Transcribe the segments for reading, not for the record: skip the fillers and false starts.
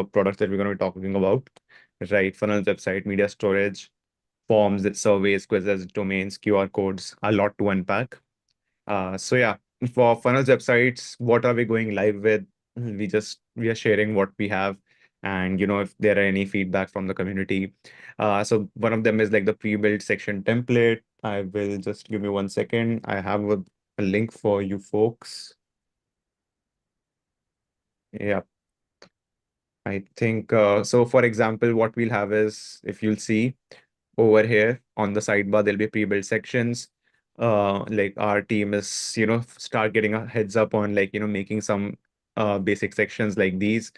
products that we're going to be talking about, right? Funnels, website, media storage, forms, surveys, quizzes, domains, QR codes, a lot to unpack. So yeah, for funnels websites, what are we going live with? We are sharing what we have, and if there are any feedback from the community. So one of them is like the pre-built section template. I will just give me 1 second. I have a link for you folks. Yeah, I think so. For example, what we'll have is, if you'll see over here on the sidebar, there'll be pre-built sections. Like our team is, start getting a heads up on like, making some basic sections like these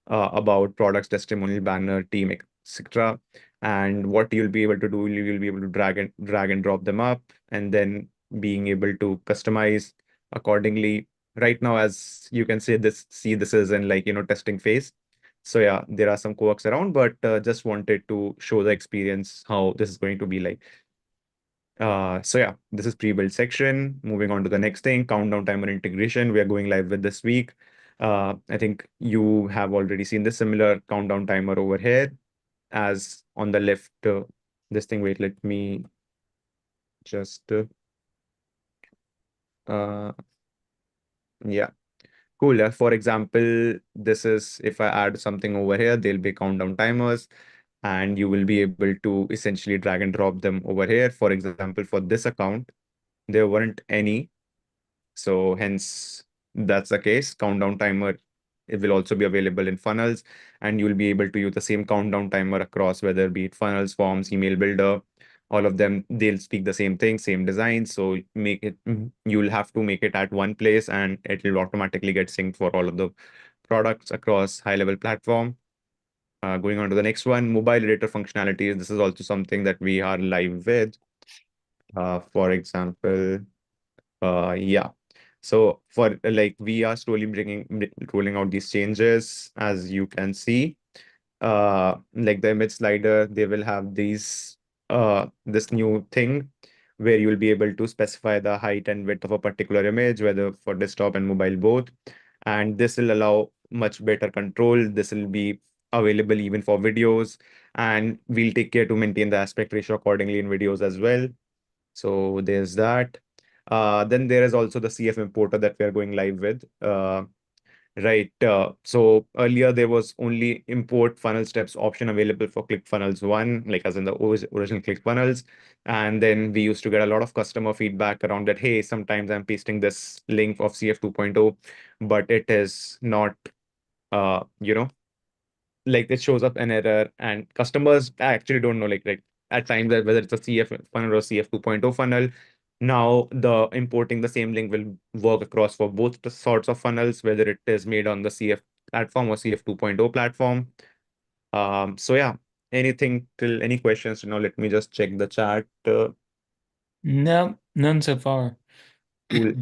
about products, testimonial, banner, team, etc. And what you'll be able to do, you'll be able to drag and drop them up, and then being able to customize accordingly. Right now, as you can see this is in like, testing phase. So yeah, there are some quirks around, but just wanted to show the experience how this is going to be like. So yeah, this is pre-built section. Moving on to the next thing, countdown timer integration. We are going live with this week. I think you have already seen the similar countdown timer over here as on the left. This thing, wait, let me just, uh, yeah, cool. For example, this is if I add something over here, there'll be countdown timers, and you will be able to essentially drag and drop them over here. For example, for this account, there weren't any. So hence that's the case. Countdown timer, it will also be available in funnels, and you'll be able to use the same countdown timer across, whether be it funnels, forms, email builder, all of them, they'll speak the same thing, same design. So you'll have to make it at one place, and it will automatically get synced for all of the products across high level platform. Going on to the next one, mobile editor functionalities. This is also something that we are live with. For example, yeah. So for like we are slowly rolling out these changes, as you can see. Like the image slider, they will have this new thing where you will be able to specify the height and width of a particular image, whether for desktop and mobile both. And this will allow much better control. This will be available even for videos, and we'll take care to maintain the aspect ratio accordingly in videos as well. So there's that. Then there is also the CF importer that we are going live with. Right. So earlier there was only import funnel steps option available for ClickFunnels 1, like as in the original ClickFunnels. And then we used to get a lot of customer feedback around that, hey, sometimes I'm pasting this link of CF 2.0, but it is not, you know, like it shows up an error, and customers actually don't know like at times that whether it's a CF funnel or CF 2.0 funnel. Now the importing the same link will work across for both the sorts of funnels, whether it is made on the CF platform or CF 2.0 platform. So yeah, anything till any questions, let me just check the chat. No, none so far. Cool.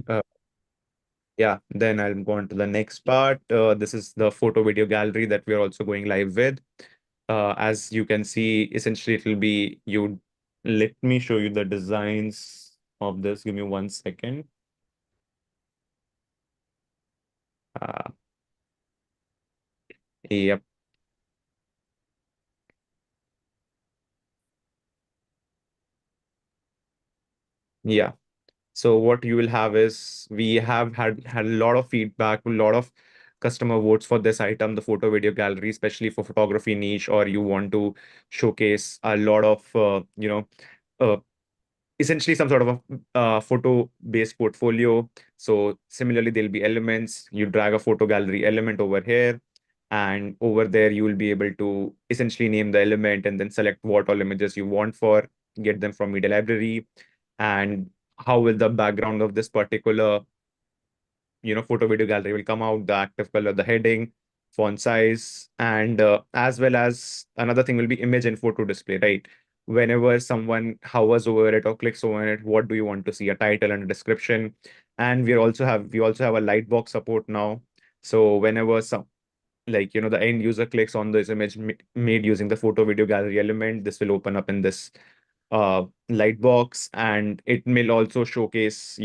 Yeah, then I'll go on to the next part. This is the photo video gallery that we're also going live with. As you can see, essentially it will be you. Let me show you the designs of this. Give me 1 second. Uh, yep, yeah. So what you will have is we have had a lot of feedback, a lot of customer votes for this item, the photo video gallery, especially for photography niche, or you want to showcase a lot of uh, essentially some sort of a photo-based portfolio. So similarly, there'll be elements. You drag a photo gallery element over here, and over there you will be able to essentially name the element and then select what all images you want for, get them from media library, and how will the background of this particular photo video gallery will come out, the active color, the heading, font size, and as well as another thing will be image and photo display, right? Whenever someone hovers over it or clicks over it, what do you want to see? A title and a description. And we also have a lightbox support now. So whenever some like the end user clicks on this image made using the photo video gallery element, this will open up in this lightbox, and it will also showcase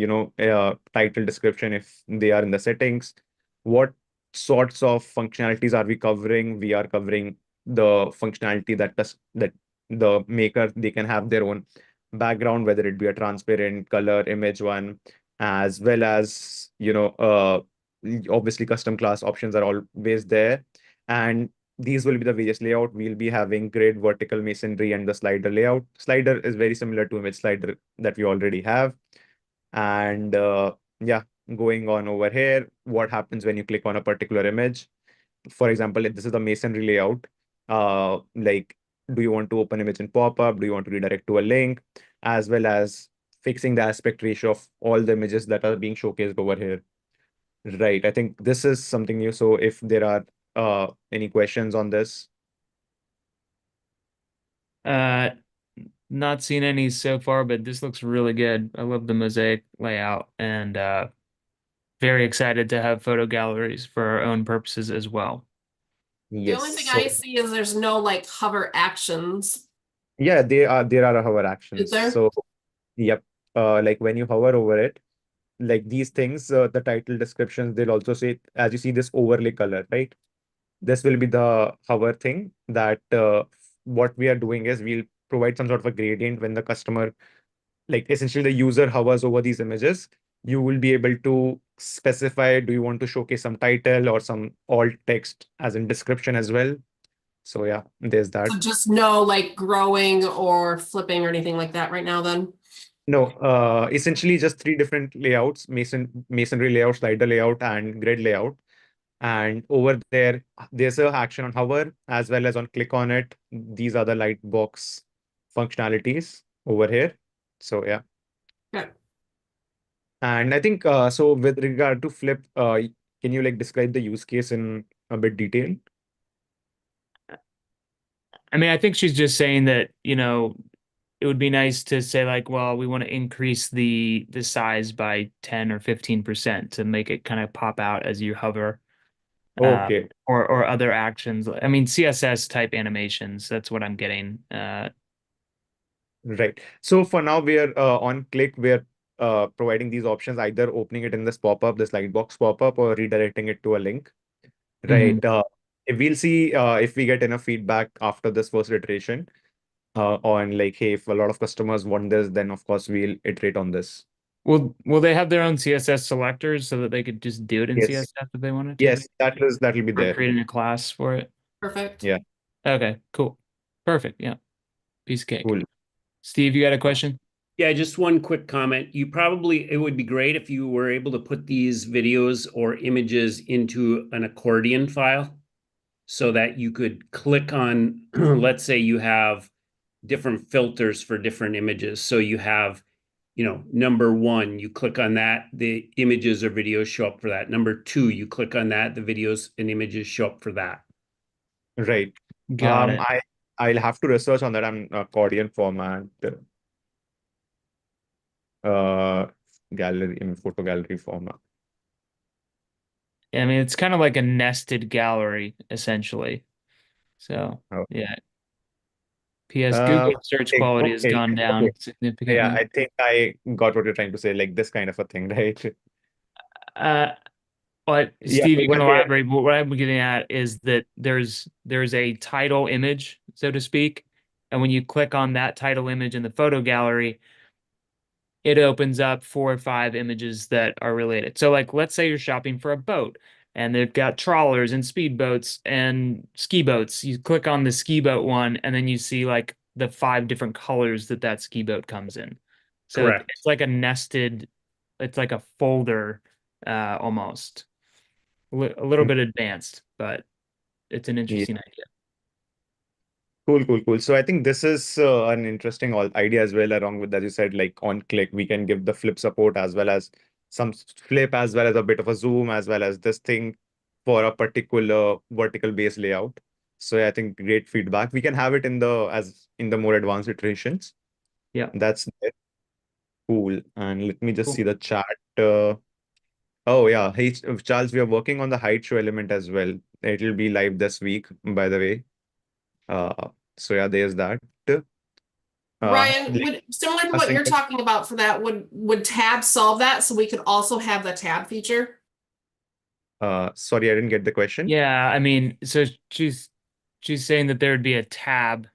title description if they are in the settings. What sorts of functionalities are we covering? We are covering the functionality that the maker, they can have their own background, whether it be a transparent color image one, as well as, obviously custom class options are always there. And these will be the various layout. We'll be having grid, vertical masonry, and the slider layout. Slider is very similar to image slider that we already have. And yeah, going on over here, what happens when you click on a particular image? For example, if this is the masonry layout, like, do you want to open image in pop-up? Do you want to redirect to a link? As well as fixing the aspect ratio of all the images that are being showcased over here. Right. I think this is something new. So if there are any questions on this. Uh, Not seen any so far, but this looks really good. I love the mosaic layout and very excited to have photo galleries for our own purposes as well. The Yes. only thing I So see is there's no like hover actions. yeah, there are hover Is actions. there? So yep. Like when you hover over it, like these things, the title descriptions, they'll also say, as you see this overlay color, right? This will be the hover thing that what we are doing is we'll provide some sort of a gradient when the customer, like essentially the user hovers over these images. You will be able to specify, do you want to showcase some title or some alt text as in description as well? So yeah, there's that. So just no like growing or flipping or anything like that right now then? No, essentially just three different layouts: masonry layout, slider layout, and grid layout. And over there, there's a action on hover as well as on click on it. These are the light box functionalities over here. So yeah. Okay. And I think so with regard to flip, can you like describe the use case in a bit detail? I mean, I think she's just saying that, it would be nice to say like, well, we want to increase the size by 10 or 15% to make it kind of pop out as you hover, uh, Okay, or other actions. I mean, CSS type animations. That's what I'm getting. right. So for now, we're on click, we're providing these options, either opening it in this pop-up, this light box pop-up, or redirecting it to a link. Mhm. Right. We'll see if we get enough feedback after this first iteration on like, hey, if a lot of customers want this, then of course we'll iterate on this. Will they have their own CSS selectors so that they could just do it in Yes. CSS if they wanted to? Yes, that'll be Or there. creating a class for it? Perfect. Yeah, Okay, cool. Perfect. Yeah. Piece of cake. cool. Steve, you got a question? Yeah, just one quick comment. It would be great if you were able to put these videos or images into an accordion file so that you could click on, let's say you have different filters for different images. So you have, number one, you click on that, the images or videos show up for that. Number two, you click on that, the videos and images show up for that. Right. Got it. I'll have to research on that. I'm accordion format, uh, gallery in photo gallery format. I mean, it's kind of like a nested gallery, essentially. So, Oh. yeah. P.S. Uh, Google search okay, quality has okay, gone okay. down Yeah, significantly. I think I got what you're trying to say, like this kind of a thing, right? Uh, but Yeah, Steve, you can over here. elaborate. But what I'm getting at is that there's a title image, so to speak, and when you click on that title image in the photo gallery, it opens up 4 or 5 images that are related. So, like, let's say you're shopping for a boat and they've got trawlers and speedboats and ski boats. You click on the ski boat one, and then you see like the 5 different colors that ski boat comes in. So Correct. it's like a nested, it's like a folder, almost a little bit advanced, but it's an Yeah. interesting idea. Cool, cool, cool. So I think this is an interesting idea as well, along with, as you said, like on click, we can give the flip support as well as some flip, as well as a bit of a zoom, as well as this thing for a particular vertical base layout. So yeah, I think great feedback. We can have it in the more advanced iterations. Yeah, That's it. Cool. And let me just see cool. the chat. Uh, oh yeah, hey Charles, we are working on the height show element as well. It'll be live this week, by the way. So yeah, there's that. Ryan, Like would similar to a what you're single. talking about for that, would tab solve that so we could also have the tab feature? Sorry, I didn't get the question. Yeah, I mean, so she's saying that there would be a tab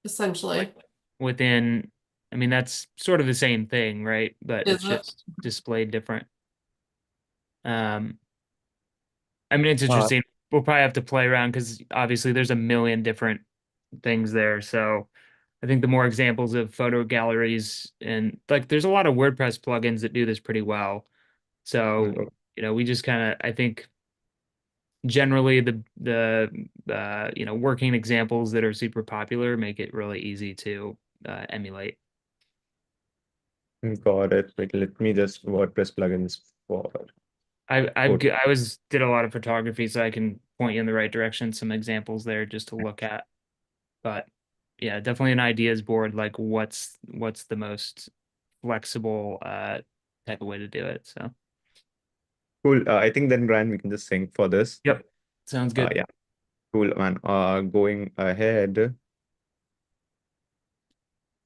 Essentially, within, I mean, that's sort of the same thing, right? But it's is it? just displayed different. Um, I mean, it's Uh, interesting. We'll probably have to play around because obviously there's a million different things there. So I think the more examples of photo galleries and like there's a lot of WordPress plugins that do this pretty well. So, mm, we just kind of, I think generally the working examples that are super popular make it really easy to emulate. got it. Like, let me just WordPress plugins for photo. I was did a lot of photography, so I can point you in the right direction. Some examples there just to look at. But yeah, definitely an ideas board. Like what's the most flexible type of way to do it. So Cool. I think then, Brian, we can just sync for this. yep, sounds good. Yeah, cool, man. Going ahead.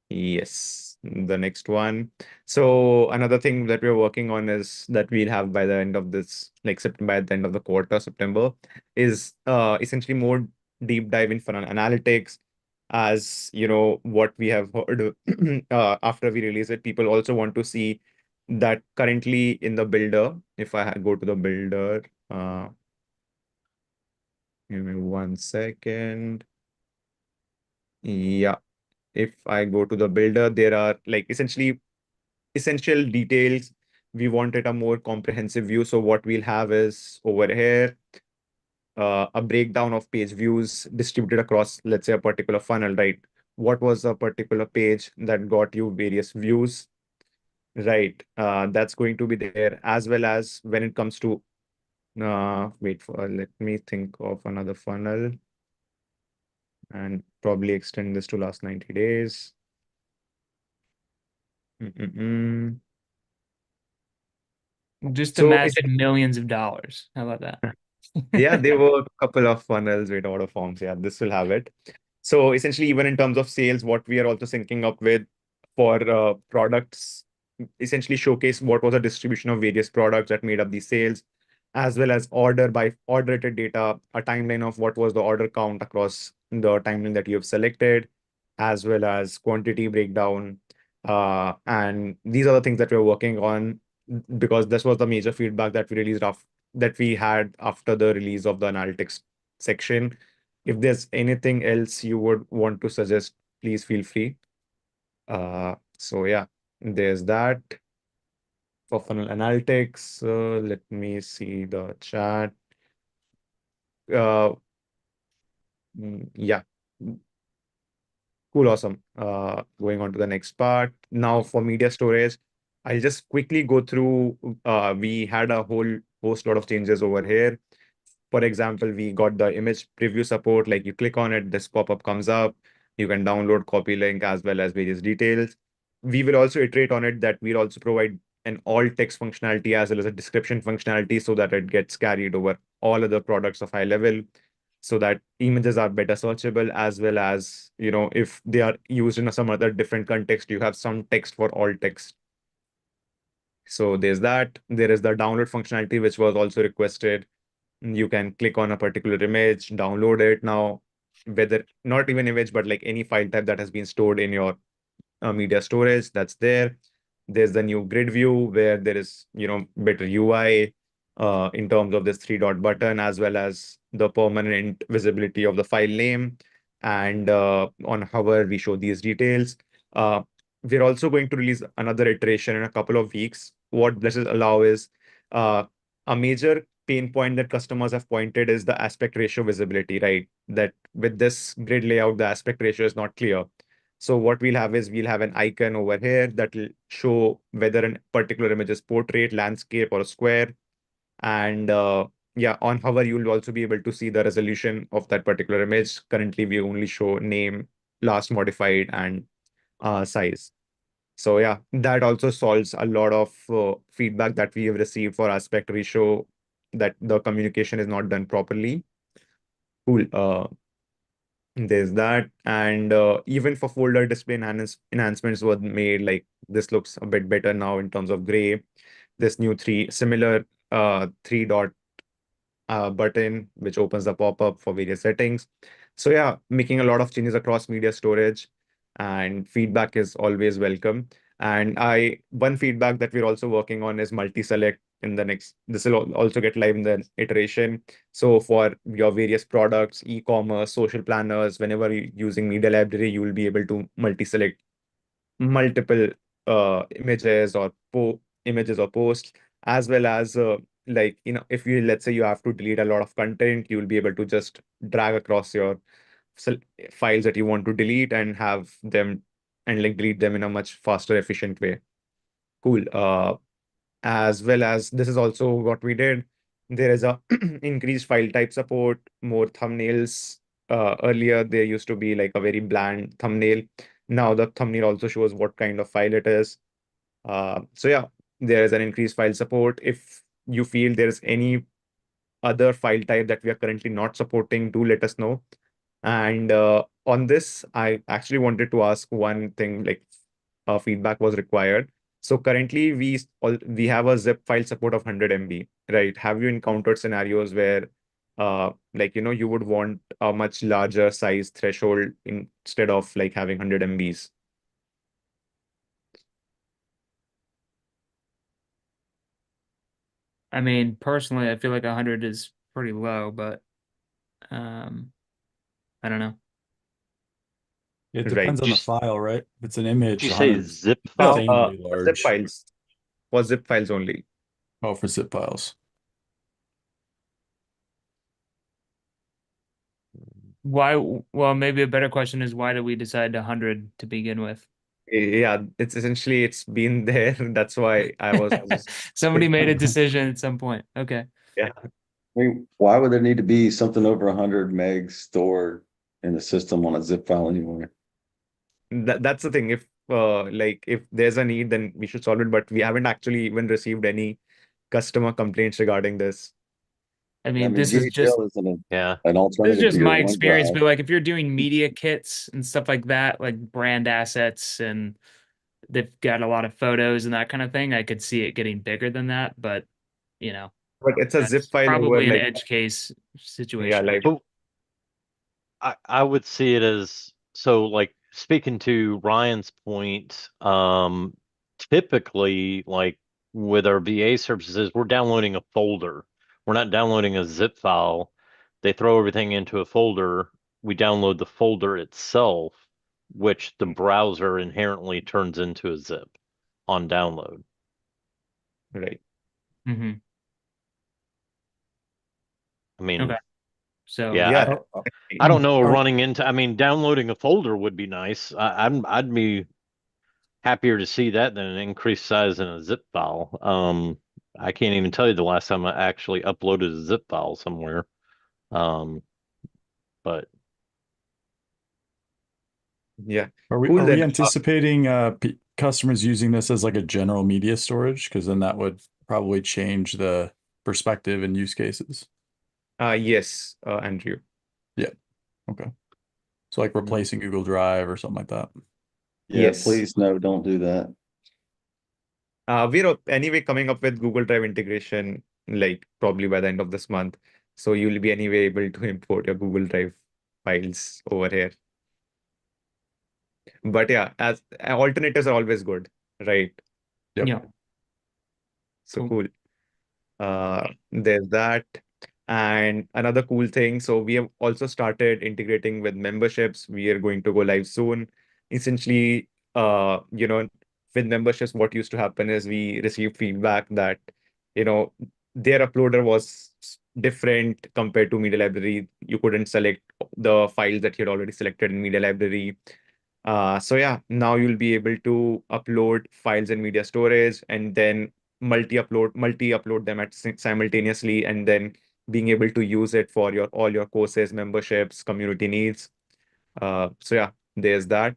Yes, the next one. So another thing that we're working on is that we'll have by the end of this, like September, by the end of the quarter, September, is essentially more deep dive in funnel analytics. As you know, what we have heard after we release it, people also want to see that currently in the builder. If I go to the builder, give me 1 second. Yeah, if I go to the builder, there are like essentially essential details. We wanted a more comprehensive view. So what we'll have is over here, a breakdown of page views distributed across, let's say, a particular funnel, right? What was a particular page that got you various views, right? That's going to be there, as well as when it comes to, wait for, let me think of another funnel and probably extend this to last 90 days. Mm-mm-mm. Just So imagine millions of dollars. How about that? yeah, there were a couple of funnels with order forms. Yeah, this will have it. So essentially, even in terms of sales, what we are also syncing up with for products, essentially showcase what was the distribution of various products that made up these sales, as well as order by order rated data, a timeline of what was the order count across the timeline that you have selected, as well as quantity breakdown. And these are the things that we're working on because this was the major feedback that we released that we had after the release of the analytics section. If there's anything else you would want to suggest, please feel free. So yeah, there's that for funnel analytics. Let me see the chat. Uh, yeah, cool, awesome. Going on to the next part. Now for media storage, I'll just quickly go through. We had a whole host lot of changes over here. For example, we got the image preview support, like you click on it, this pop-up comes up. You can download copy link as well as various details. We will also iterate on it that we'll also provide an all text functionality as well as a description functionality so that it gets carried over all other products of high level so that images are better searchable as well as, if they are used in some other different context, you have some text for all text. So there's that. There is the download functionality, which was also requested. You can click on a particular image, download it now, whether not even image, but like any file type that has been stored in your media storage, that's there. There's the new grid view where there is, better UI in terms of this three dot button, as well as the permanent visibility of the file name and on hover we show these details. Uh, we're also going to release another iteration in a couple of weeks. What this will allow is a major pain point that customers have pointed is the aspect ratio visibility, right? That with this grid layout, the aspect ratio is not clear. So what we'll have is we'll have an icon over here that will show whether a particular image is portrait, landscape, or a square. And yeah, on hover, you'll also be able to see the resolution of that particular image. Currently, we only show name, last modified, and size. So yeah, that also solves a lot of feedback that we have received for aspect ratio that the communication is not done properly. Cool. There's that. And even for folder display enhancements were made, like this looks a bit better now in terms of gray. This new similar three dot button, which opens the pop-up for various settings. So yeah, making a lot of changes across media storage, and feedback is always welcome. And one feedback that we're also working on is multi-select in the next. This will also get live in the iteration. So for your various products, e-commerce, social planners, whenever you're using media library, you will be able to multi-select multiple images or posts, as well as like, if you, let's say you have to delete a lot of content, you will be able to just drag across your files that you want to delete and have them, and like delete them in a much faster, efficient way. Cool. As well as this is also what we did. There is a increased file type support, more thumbnails. Earlier, there used to be like a very bland thumbnail. Now the thumbnail also shows what kind of file it is. So yeah, there is an increased file support. If you feel there's any other file type that we are currently not supporting, do let us know. And on this, I actually wanted to ask one thing, like feedback was required. So currently we have a zip file support of 100 MB, right? Have you encountered scenarios where like you would want a much larger size threshold instead of like having 100 MBs? I mean, personally, I feel like 100 is pretty low, but um, I don't know. It Right. depends on the file, right? If it's an image, Did you say 100 is zip No, file? insanely for zip large. files. For zip files only. Oh, for zip files. Why? Well, maybe a better question is why did we decide 100 to begin with? Yeah, it's been there. That's why I was Somebody made a decision at some point. Okay. yeah. I mean, why would there need to be something over 100 megs stored in the system on a zip file anyway? That's the thing. If like if there's a need, then we should solve it. But we haven't actually even received any customer complaints regarding this. I I mean, mean, this is just GHL isn't Yeah. an this is alternative just to your my experience, OneDrive. but like if you're doing media kits and stuff like that, like brand assets and they've got a lot of photos and that kind of thing, I could see it getting bigger than that, but you know, But it's a zip that's file over probably an like, edge case yeah, situation. like So I would see it as, so like speaking to Ryan's point, typically like with our VA services, we're downloading a folder. We're not downloading a zip file. They throw everything into a folder. We download the folder itself, which the browser inherently turns into a zip on download. right. Hmm. I mean, Okay. So yeah, Yeah. I don't know Are- running into, I mean, downloading a folder would be nice. I'd be happier to see that than an increased size in a zip file. I can't even tell you the last time I actually uploaded a zip file somewhere. Um, but Yeah. Are we Cool are we then. anticipating customers using this as like a general media storage? Because then that would probably change the perspective and use cases. Yes, Andrew. Yeah. Okay. So like replacing Google Drive or something like that. Yeah, Yes. please no, don't do that. We're anyway coming up with Google Drive integration, like probably by the end of this month. So you'll be anyway able to import your Google Drive files over here. But yeah, as alternatives are always good, right? Yep. yeah, So cool. cool. There's that. And another cool thing, so we have also started integrating with memberships. We are going to go live soon. Essentially, with memberships, what used to happen is we received feedback that, you know, their uploader was different compared to media library. You couldn't select the files that you had already selected in media library. So yeah, now you'll be able to upload files in media storage and then multi-upload them simultaneously, and then being able to use it for all your courses, memberships, community needs. So yeah, there's that.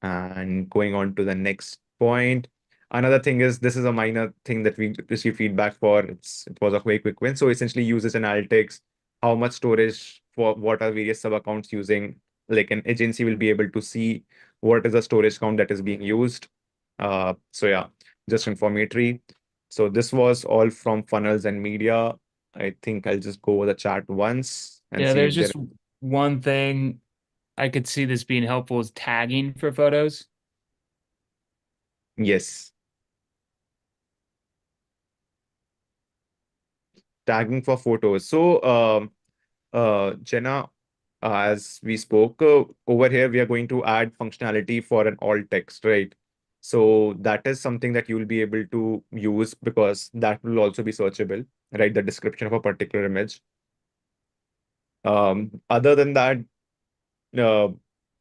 And going on to the next point, another thing is, this is a minor thing that we receive feedback for. It was a very quick win. So essentially uses analytics, how much storage for what are various sub accounts using. Like an agency will be able to see what is the storage count that is being used. So yeah, just informatory. So this was all from funnels and media. I think I'll just go over the chat once and Yeah, see there's if there. just one thing I could see this being helpful is tagging for photos. Yes, tagging for photos. So, Jenna, as we spoke over here, we are going to add functionality for an alt text, right? So that is something that you'll be able to use because that will also be searchable, right? The description of a particular image. Other than that, uh,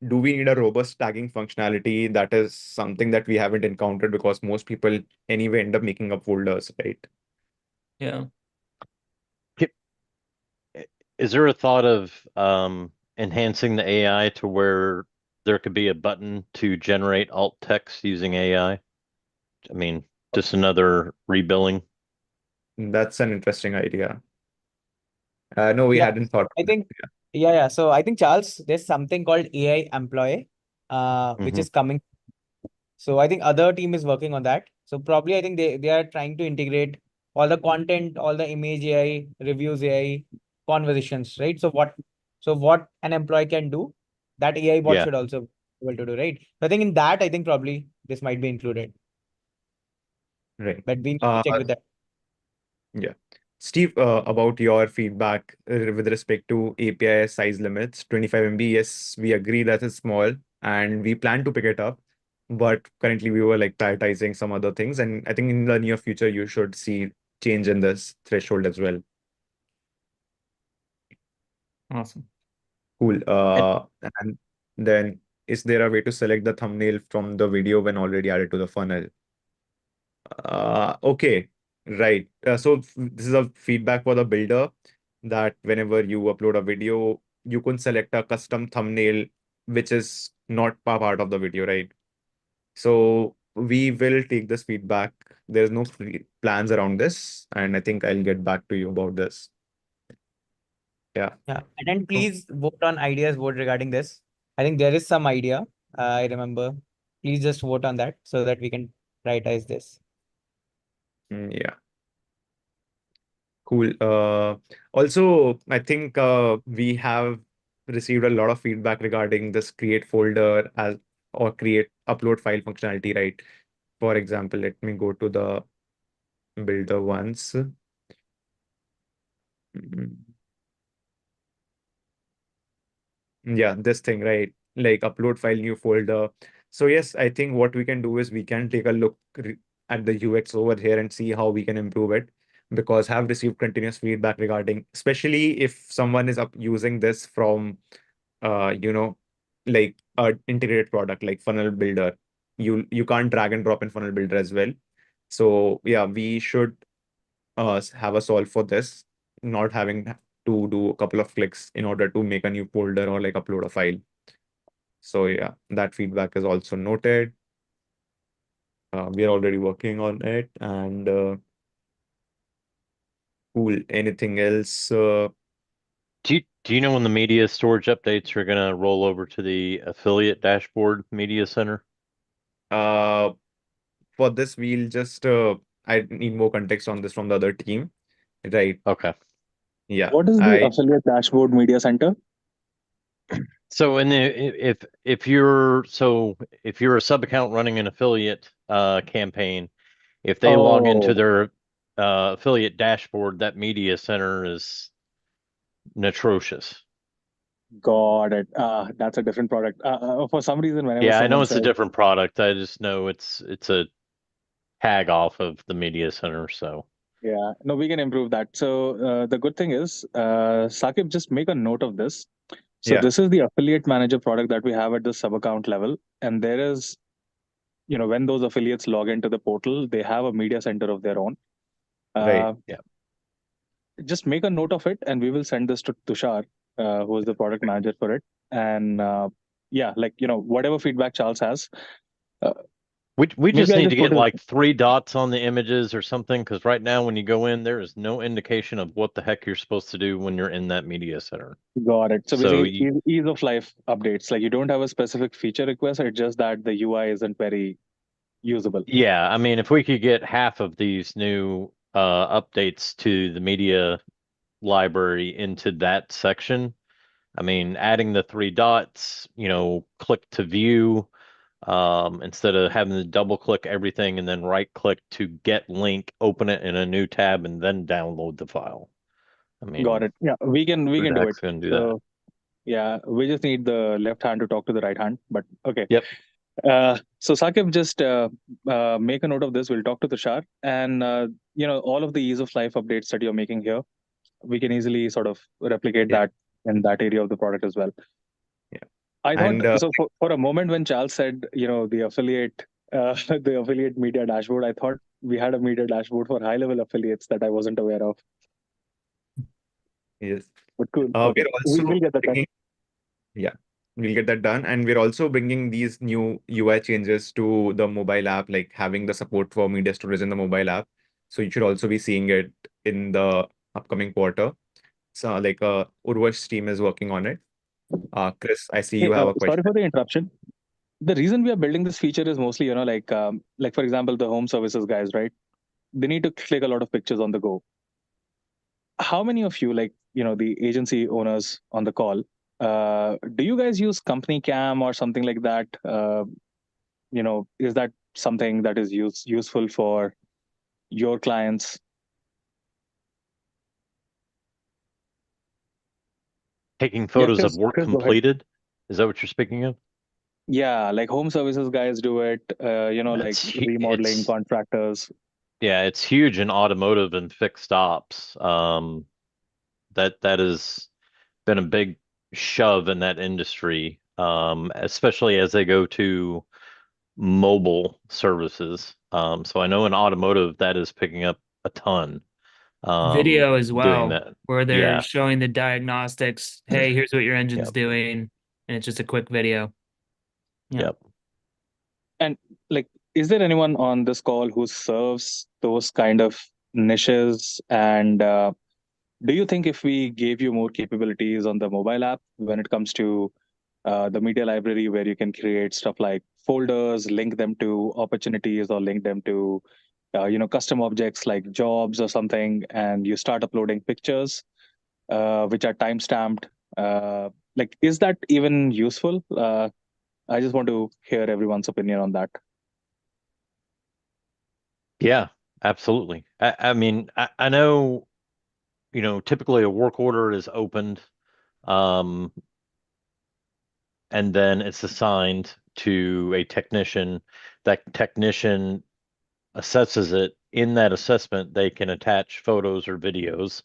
do we need a robust tagging functionality? That is something that we haven't encountered because most people anyway end up making up folders, right? Yeah. Is there a thought of enhancing the AI to where there could be a button to generate alt text using AI? I mean, just another rebilling. That's an interesting idea. No, we Yeah, hadn't thought I of that. think, yeah. So I think, Charles, there's something called AI employee, which Mhm. is coming. So I think other team is working on that. So probably I think they are trying to integrate all the content, all the image AI, reviews AI, conversations, right? So what an employee can do, that AI bot Yeah. should also be able to do, right? So I think in that, I think probably this might be included, Right. but we need to check with that. Yeah. Steve, about your feedback with respect to API size limits, 25 MB, yes, we agree that is small and we plan to pick it up. But currently we were like prioritizing some other things. And I think in the near future, you should see change in this threshold as well. Awesome. Cool. And And then is there a way to select the thumbnail from the video when already added to the funnel? Okay, right. This is a feedback for the builder that whenever you upload a video, you can select a custom thumbnail which is not part of the video, right? So we will take this feedback. There's no plans around this, and I think I'll get back to you about this. Yeah. Yeah, and then please vote on ideas, vote regarding this. I think there is some idea. I remember. Please just vote on that so that we can prioritize this. Yeah. Cool. Also, I think we have received a lot of feedback regarding this create folder as or create upload file functionality, right? For example, let me go to the builder once. Mm, Yeah, this thing, right? Like upload file, new folder. So yes, I think what we can do is we can take a look at the UX over here and see how we can improve it. Because have received continuous feedback regarding, especially if someone is up using this from you know, like a integrated product like funnel builder. You can't drag and drop in funnel builder as well. So yeah, we should have a solve for this, not having to do a couple of clicks in order to make a new folder or like upload a file. So yeah, that feedback is also noted. We are already working on it and cool. Anything else? Do you know when the media storage updates are gonna roll over to the affiliate dashboard media center? Uh, for this, we'll just I need more context on this from the other team. Right. Okay. Yeah. What is the I affiliate dashboard media center? So if you're a sub account running an affiliate campaign, if they log into Oh, their affiliate dashboard, that media center is atrocious. got it. That's a different product. For some reason, whenever Yeah, I know someone it's a says, different product. I just know it's a tag off of the media center. So yeah, no, we can improve that. So the good thing is, Sakib, just make a note of this. So yeah, this is the affiliate manager product that we have at the sub account level, and there is, when those affiliates log into the portal, they have a media center of their own. right. Uh, yeah. just make a note of it, and we will send this to Tushar, who is the product manager for it. And yeah, whatever feedback Charles has, uh, We maybe just I'll need to just put get it. like 3 dots on the images or something, because right now when you go in, there is no indication of what the heck you're supposed to do when you're in that media center. Got it. So So basically, ease of life updates. Like you don't have a specific feature request. It's just that the UI isn't very usable. Yeah, I mean, if we could get half of these new updates to the media library into that section, I mean, adding the 3 dots, click to view, instead of having to double click everything and then right click to get link, open it in a new tab, and then download the file. I Got mean, it. Yeah, we can who do the it. heck's gonna do that? So yeah, we just need the left hand to talk to the right hand. But okay. Yep. So Sakib, just make a note of this. We'll talk to Tushar, and all of the ease of life updates that you're making here, we can easily sort of replicate Yeah. that in that area of the product as well. Yeah. I thought And so. For a moment, when Charles said, the affiliate, the affiliate media dashboard, I thought we had a media dashboard for high level affiliates that I wasn't aware of. yes, But cool. Okay, we're also we'll get that done. bringing, yeah, we'll get that done. And we're also bringing these new UI changes to the mobile app, like having the support for media storage in the mobile app. So you should also be seeing it in the upcoming quarter. So like Urvash's team is working on it. Chris, I see Hey, you have a sorry question. for the interruption. The reason we are building this feature is mostly, like for example, the home services guys, right? They need to click a lot of pictures on the go. How many of you, like, the agency owners on the call, do you guys use company cam or something like that? Is that something that is useful for your clients? Taking Yeah, photos of work Chris, go ahead. completed. Is that what you're speaking of? Yeah, like home services guys do it, like That's remodeling it's contractors. yeah, it's huge in automotive and fixed ops. That has been a big shove in that industry, especially as they go to mobile services. So I know in automotive that is picking up a ton. Video as Doing well, that. where they're Yeah. showing the diagnostics. Hey, here's what your engine's Yep. doing, and it's just a quick video. Yeah. Yep. And like, is there anyone on this call who serves those kind of niches? And do you think if we gave you more capabilities on the mobile app when it comes to the media library, where you can create stuff like folders, link them to opportunities, or link them to custom objects like jobs or something, and you start uploading pictures which are time stamped? Like, is that even useful? I just want to hear everyone's opinion on that. Yeah, absolutely. I mean, I know, typically a work order is opened, um, and then it's assigned to a technician. That technician assesses it. In that assessment, they can attach photos or videos.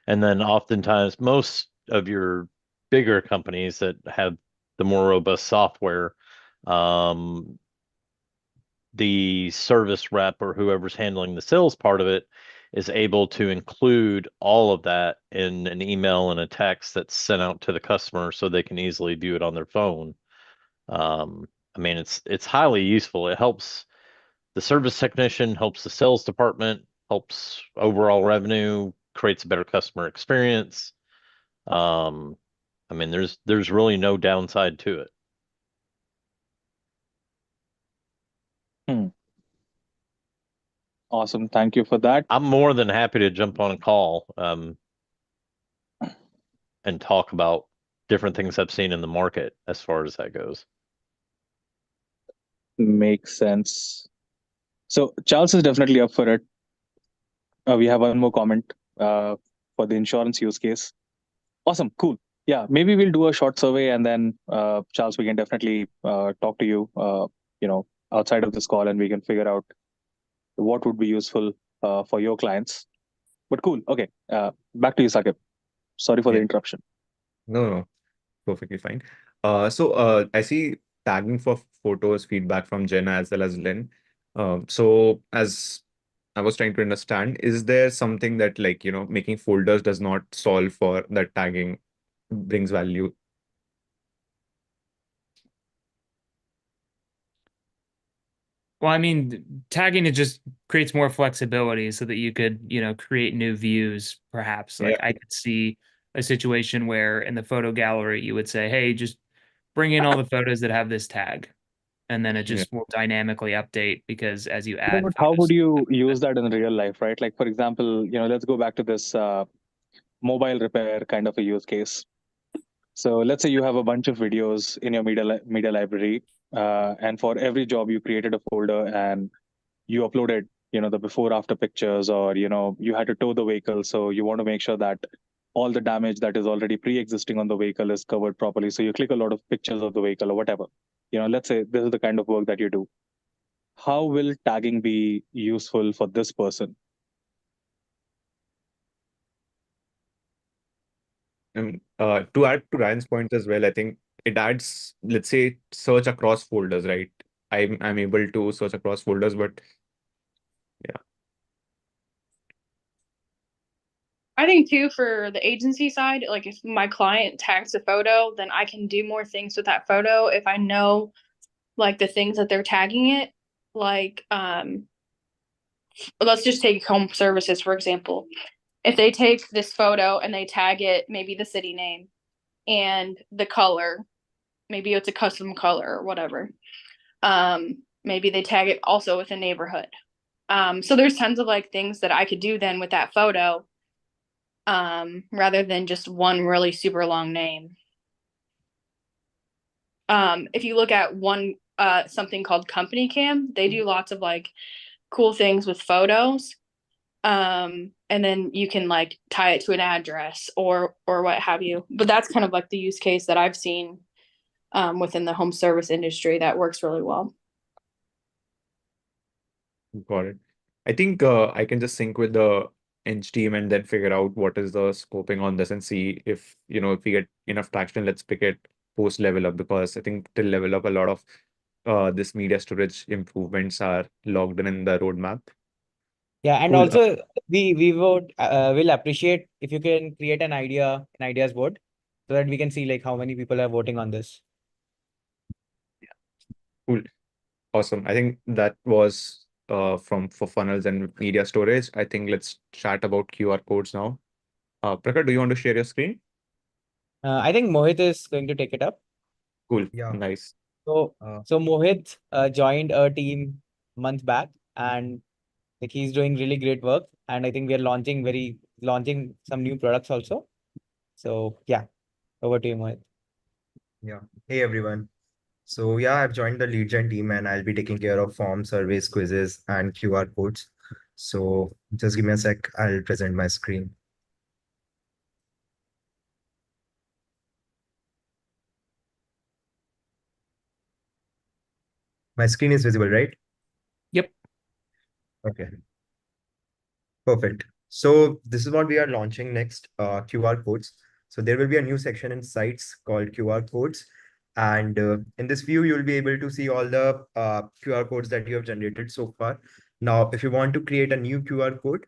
And then oftentimes, most of your bigger companies that have the more robust software, um, the service rep or whoever's handling the sales part of it is able to include all of that in an email and a text that's sent out to the customer so they can easily view it on their phone. I mean, it's highly useful. It helps the service technician, helps the sales department, helps overall revenue, creates a better customer experience. I mean, there's really no downside to it. Hmm. Awesome. Thank you for that. I'm more than happy to jump on a call and talk about different things I've seen in the market as far as that goes. Makes sense. So Charles is definitely up for it. We have one more comment for the insurance use case. Awesome. Cool. Yeah, maybe we'll do a short survey, and then Charles, we can definitely talk to you, outside of this call, and we can figure out what would be useful for your clients. But cool. Okay. Back to you, Sakib. Sorry for the Yeah. interruption. No, perfectly fine. So I see tagging for photos feedback from Jenna as well as Lynn. So as I was trying to understand, is there something that like, making folders does not solve for that tagging brings value? Well, I mean, tagging it just creates more flexibility so that you could, create new views, perhaps. Like Yeah. I could see a situation where in the photo gallery you would say, hey, just bring in all the photos that have this tag. and then it just will dynamically update because as you add But how photos. would you use that in real life, right? Like, for example, let's go back to this mobile repair kind of a use case. So let's say you have a bunch of videos in your media library, and for every job you created a folder and you uploaded, the before after pictures, or you had to tow the vehicle, so you want to make sure that all the damage that is already pre-existing on the vehicle is covered properly. So you click a lot of pictures of the vehicle or whatever. Let's say this is the kind of work that you do. How will tagging be useful for this person? To add to Ryan's point as well, I think it adds, let's say, search across folders, right? I'm able to search across folders, but yeah. I think too, for the agency side, like if my client tags a photo, then I can do more things with that photo if I know like the things that they're tagging it. Like let's just take home services for example. If they take this photo and they tag it, maybe the city name and the color, maybe it's a custom color or whatever. Maybe they tag it also with a neighborhood. So there's tons of like things that I could do then with that photo, rather than just one really super long name. If you look at one something called Company Cam, they do lots of like cool things with photos. And then you can like tie it to an address or what have you. But that's kind of like the use case that I've seen within the home service industry that works really well. Got it. I think I can just sync with the Eng team and then figure out what is the scoping on this and see if, if we get enough traction, let's pick it post level up, because I think till level up, a lot of this media storage improvements are logged in the roadmap. Yeah, and Cool. also we would will appreciate if you can create an ideas board so that we can see like how many people are voting on this. Cool. Awesome. I think that was for funnels and media storage. I think let's chat about QR codes now. Prakar, do you want to share your screen? I think Mohit is going to take it up. Cool. Yeah. Nice. So Mohit joined a team month back, and like he's doing really great work. And I think we are launching some new products also. So yeah, over to you, Mohit. Yeah. Hey everyone. So yeah, I've joined the lead gen team and I'll be taking care of form surveys, quizzes, and QR codes. So just give me a sec. I'll present my screen. My screen is visible, right? Yep. Okay. Perfect. So this is what we are launching next, QR codes. So there will be a new section in sites called QR codes. And in this view, you'll be able to see all the QR codes that you have generated so far. Now, if you want to create a new QR code,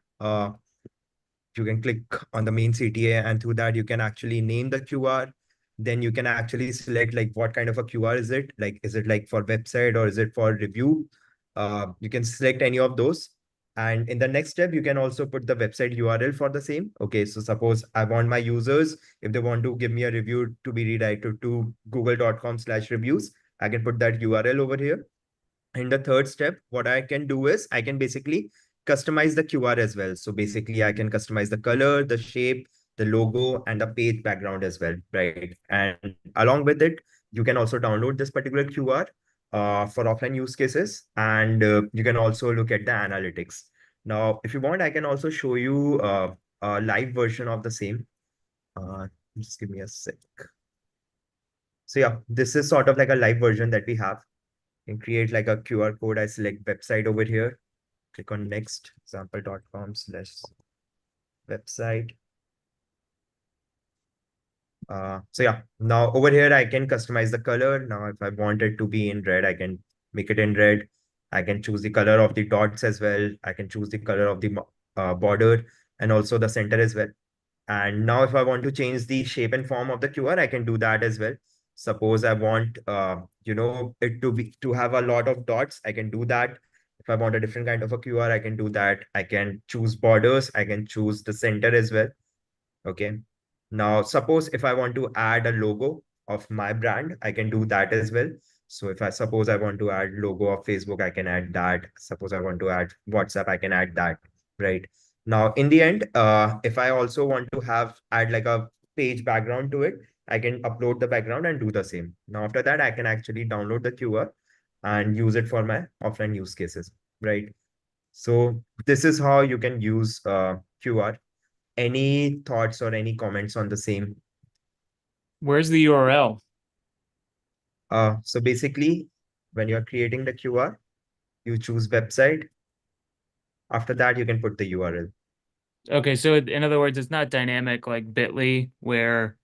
you can click on the main CTA, and through that, you can actually name the QR. Then you can actually select like what kind of a QR is it? Like, is it like for website or is it for review? You can select any of those. And in the next step, you can also put the website URL for the same. Okay, so suppose I want my users, if they want to give me a review, to be redirected to google.com/reviews, I can put that URL over here. In the third step, what I can do is I can basically customize the QR as well. So basically I can customize the color, the shape, the logo, and the page background as well, right? And along with it, you can also download this particular QR for offline use cases. And you can also look at the analytics. Now, if you want, I can also show you a live version of the same. Just give me a sec. So yeah, this is sort of like a live version that we have. And create like a QR code. I select website over here, click on next, example.com/website. So yeah, now over here, I can customize the color. Now, if I want it to be in red, I can make it in red. I can choose the color of the dots as well. I can choose the color of the border and also the center as well. And now if I want to change the shape and form of the QR, I can do that as well. Suppose I want, it to have a lot of dots, I can do that. If I want a different kind of a QR, I can do that. I can choose borders. I can choose the center as well. Okay. Now, suppose if I want to add a logo of my brand, I can do that as well. So if I suppose I want to add logo of Facebook, I can add that. Suppose I want to add WhatsApp, I can add that, right? Now, in the end, if I also want to add like a page background to it, I can upload the background and do the same. Now, after that, I can actually download the QR and use it for my offline use cases, right? So this is how you can use QR. Any thoughts or any comments on the same? Where's the URL? So basically, when you're creating the QR, you choose website. After that, you can put the URL. Okay, so in other words, it's not dynamic like Bitly, where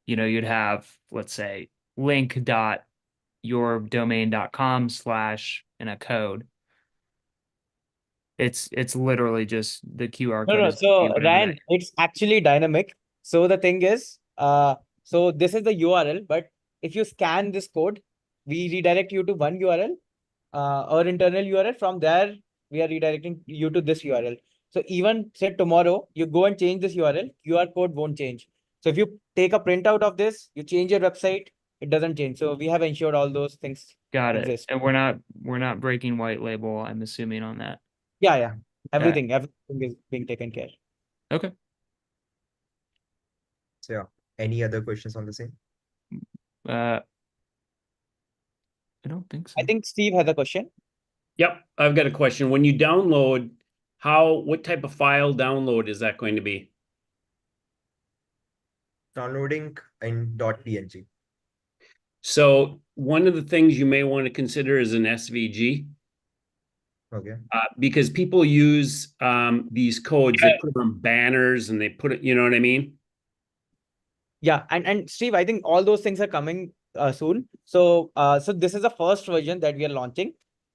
you'd have, let's say, link.yourdomain.com/ and a code. It's literally just the QR No, code no. is So whatever Ryan, that. it's actually dynamic. So the thing is, so this is the URL, but if you scan this code, we redirect you to one URL, our internal URL. From there, we are redirecting you to this URL. So even say tomorrow, you go and change this URL, QR code won't change. So if you take a printout of this, you change your website, it doesn't change. So we have ensured all those things Got it. exist. And we're not breaking white label, I'm assuming, on that. Yeah, yeah. Everything is being taken care. Okay. So yeah, any other questions on the same? I don't think so. I think Steve has a question. Yep, I've got a question. When you download, what type of file download is that going to be? Downloading in .png. So one of the things you may want to consider is an SVG. Okay. Because people use these codes, they put them on banners and they put it, you know what I mean? Yeah, and Steve, I think all those things are coming soon. So so this is the first version that we are launching.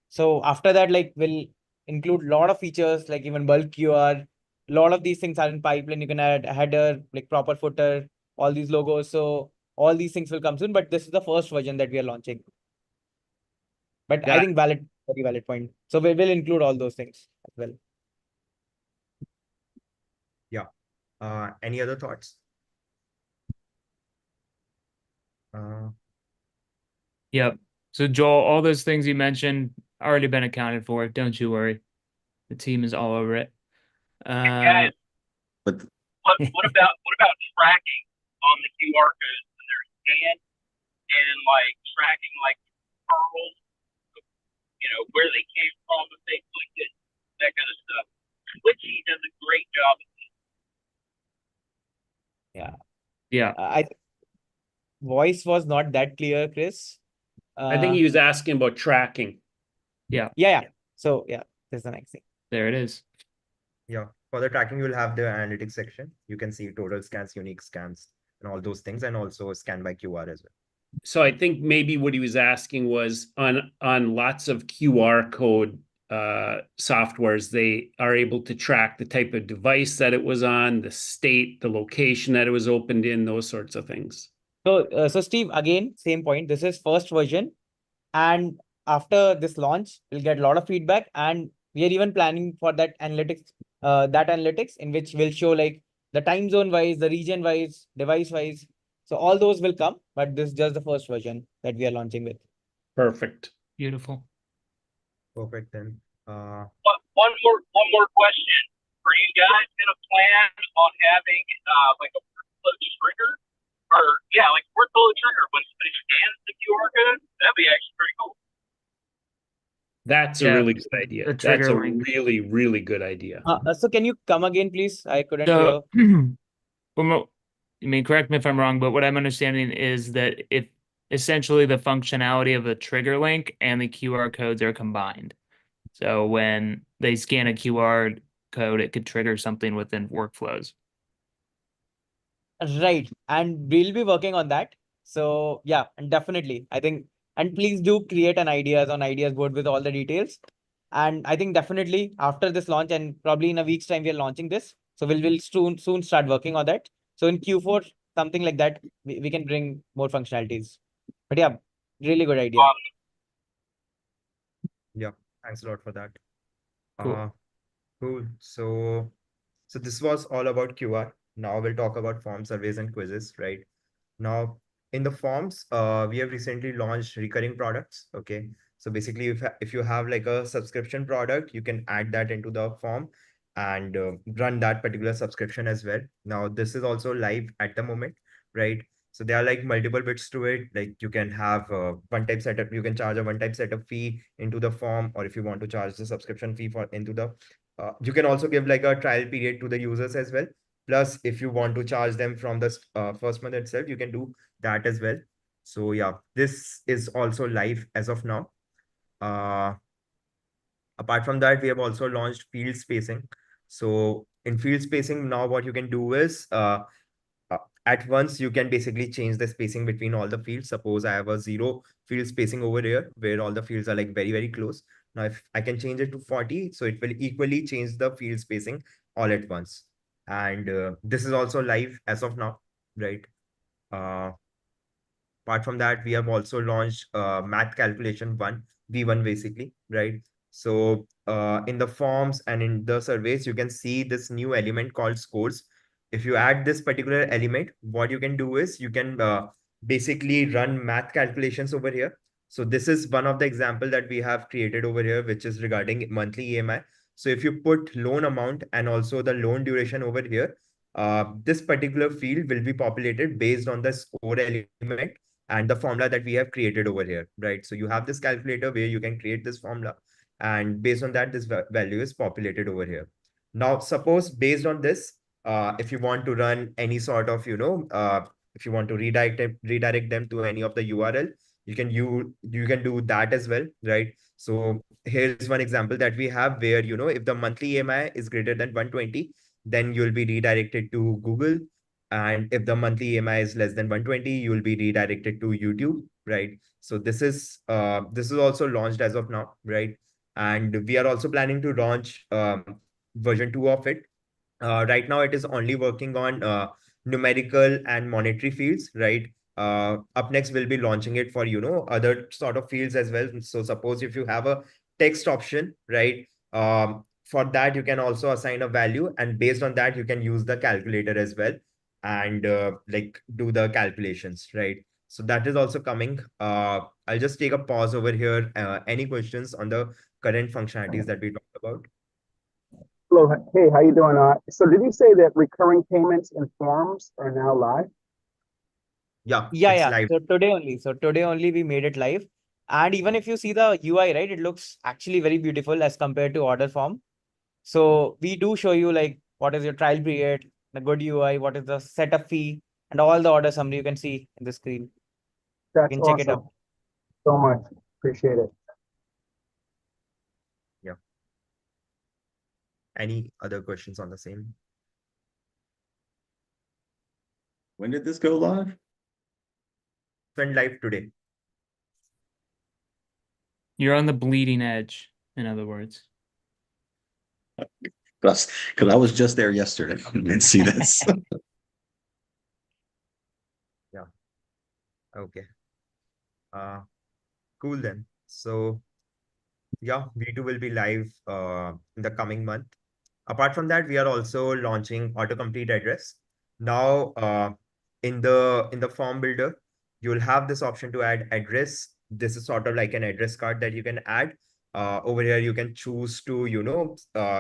So after that, like we'll include a lot of features like even bulk QR. A lot of these things are in pipeline. You can add a header, like proper footer, all these logos. So all these things will come soon, but this is the first version that we are launching. But I think very valid point. So we will include all those things as well. Yeah. Any other thoughts? Yep. So Joel, all those things you mentioned already been accounted for. Don't you worry. The team is all over it. Guys, But what about tracking on the QR codes when they're scanned and like tracking like pearls, where they came from, if they clicked it, that kind of stuff. Twitchy does a great job of Yeah. Yeah. I voice was not that clear, Chris. I think he was asking about tracking. Yeah. Yeah. So yeah, that's the next thing. There it is. Yeah. For the tracking, you'll have the analytics section. You can see total scans, unique scans, and all those things, and also scan by QR as well. So I think maybe what he was asking was on lots of QR code softwares, they are able to track the type of device that it was on, the state, the location that it was opened in, those sorts of things. So, so Steve, again, same point. This is first version, and after this launch, we'll get a lot of feedback, and we are even planning for that analytics in which will show like the time zone wise, the region wise, device wise. So all those will come, but this is just the first version that we are launching with. Perfect. Beautiful. Perfect then. one more question. Are you guys gonna plan on having like a workflow trigger? Or like workflow trigger when somebody scans the QR code? That'd be actually pretty cool. That's a really good idea. A That's trigger a link. really, really good idea. So can you come again, please? I couldn't So, hear. I mean, correct me if I'm wrong, but what I'm understanding is that if essentially the functionality of a trigger link and the QR codes are combined. So when they scan a QR code, it could trigger something within workflows. Right. And we'll be working on that. So yeah, and definitely. I think, and please do create an ideas board with all the details. And I think definitely after this launch and probably in a week's time, we are launching this. So we'll soon start working on that. So in Q4, something like that, we can bring more functionalities. But yeah, really good idea. Yeah, thanks a lot for that. Cool. Cool. So this was all about QR. Now we'll talk about form surveys and quizzes, right? Now, in the forms, we have recently launched recurring products. Okay. So basically, if you have like a subscription product, you can add that into the form and run that particular subscription as well. Now, this is also live at the moment, right? So there are like multiple bits to it. Like you can have one-time setup, you can charge a one-time setup fee into the form, or if you want to charge the subscription fee for into the, you can also give like a trial period to the users as well. Plus, if you want to charge them from the first month itself, you can do that as well. So yeah, this is also live as of now. Uh, Apart from that, we have also launched field spacing. So in field spacing, now what you can do is uh, at once you can basically change the spacing between all the fields. Suppose I have a 0 field spacing over here where all the fields are like very, very close. Now, if I can change it to 40, so it will equally change the field spacing all at once. And this is also live as of now, right? Uh, Apart from that, we have also launched math calculation one, V1 basically, right? So in the forms and in the surveys, you can see this new element called scores. If you add this particular element, what you can do is you can basically run math calculations over here. So this is one of the example that we have created over here, which is regarding monthly EMI. So if you put loan amount and also the loan duration over here, this particular field will be populated based on the score element and the formula that we have created over here, right? So you have this calculator where you can create this formula, and based on that, this value is populated over here. Now, suppose based on this, if you want to run any sort of, if you want to redirect them to any of the URL, you can do that as well, right? So here's one example that we have where, if the monthly EMI is greater than 120, then you'll be redirected to Google. And if the monthly EMI is less than 120, you will be redirected to YouTube, right? So this is also launched as of now, right? And we are also planning to launch version 2 of it. Right now, it is only working on numerical and monetary fields, right? Up next, we'll be launching it for, other sort of fields as well. So suppose if you have a text option, right? For that, you can also assign a value, and based on that, you can use the calculator as well and like do the calculations, right? So that is also coming. I'll just take a pause over here. Any questions on the current functionalities that we talked about? Hello, hey, how you doing? So did you say that recurring payments in forms are now live? Yeah, Yeah, it's yeah. live. So today only we made it live. And even if you see the UI, right, it looks actually very beautiful as compared to order form. So we do show you like what is your trial period, the good UI, what is the setup fee, and all the order summary you can see in the screen. You That's can check it awesome. out. So much. Appreciate it. Yeah. Any other questions on the same? When did this go live? Went live today. You're on the bleeding edge, in other words. Because I was just there yesterday and didn't see this. Yeah. Okay. Cool then. So yeah, V2 will be live in the coming month. Apart from that, we are also launching autocomplete address. Now, in the form builder, you'll have this option to add address. This is sort of like an address card that you can add. Over here, you can choose to,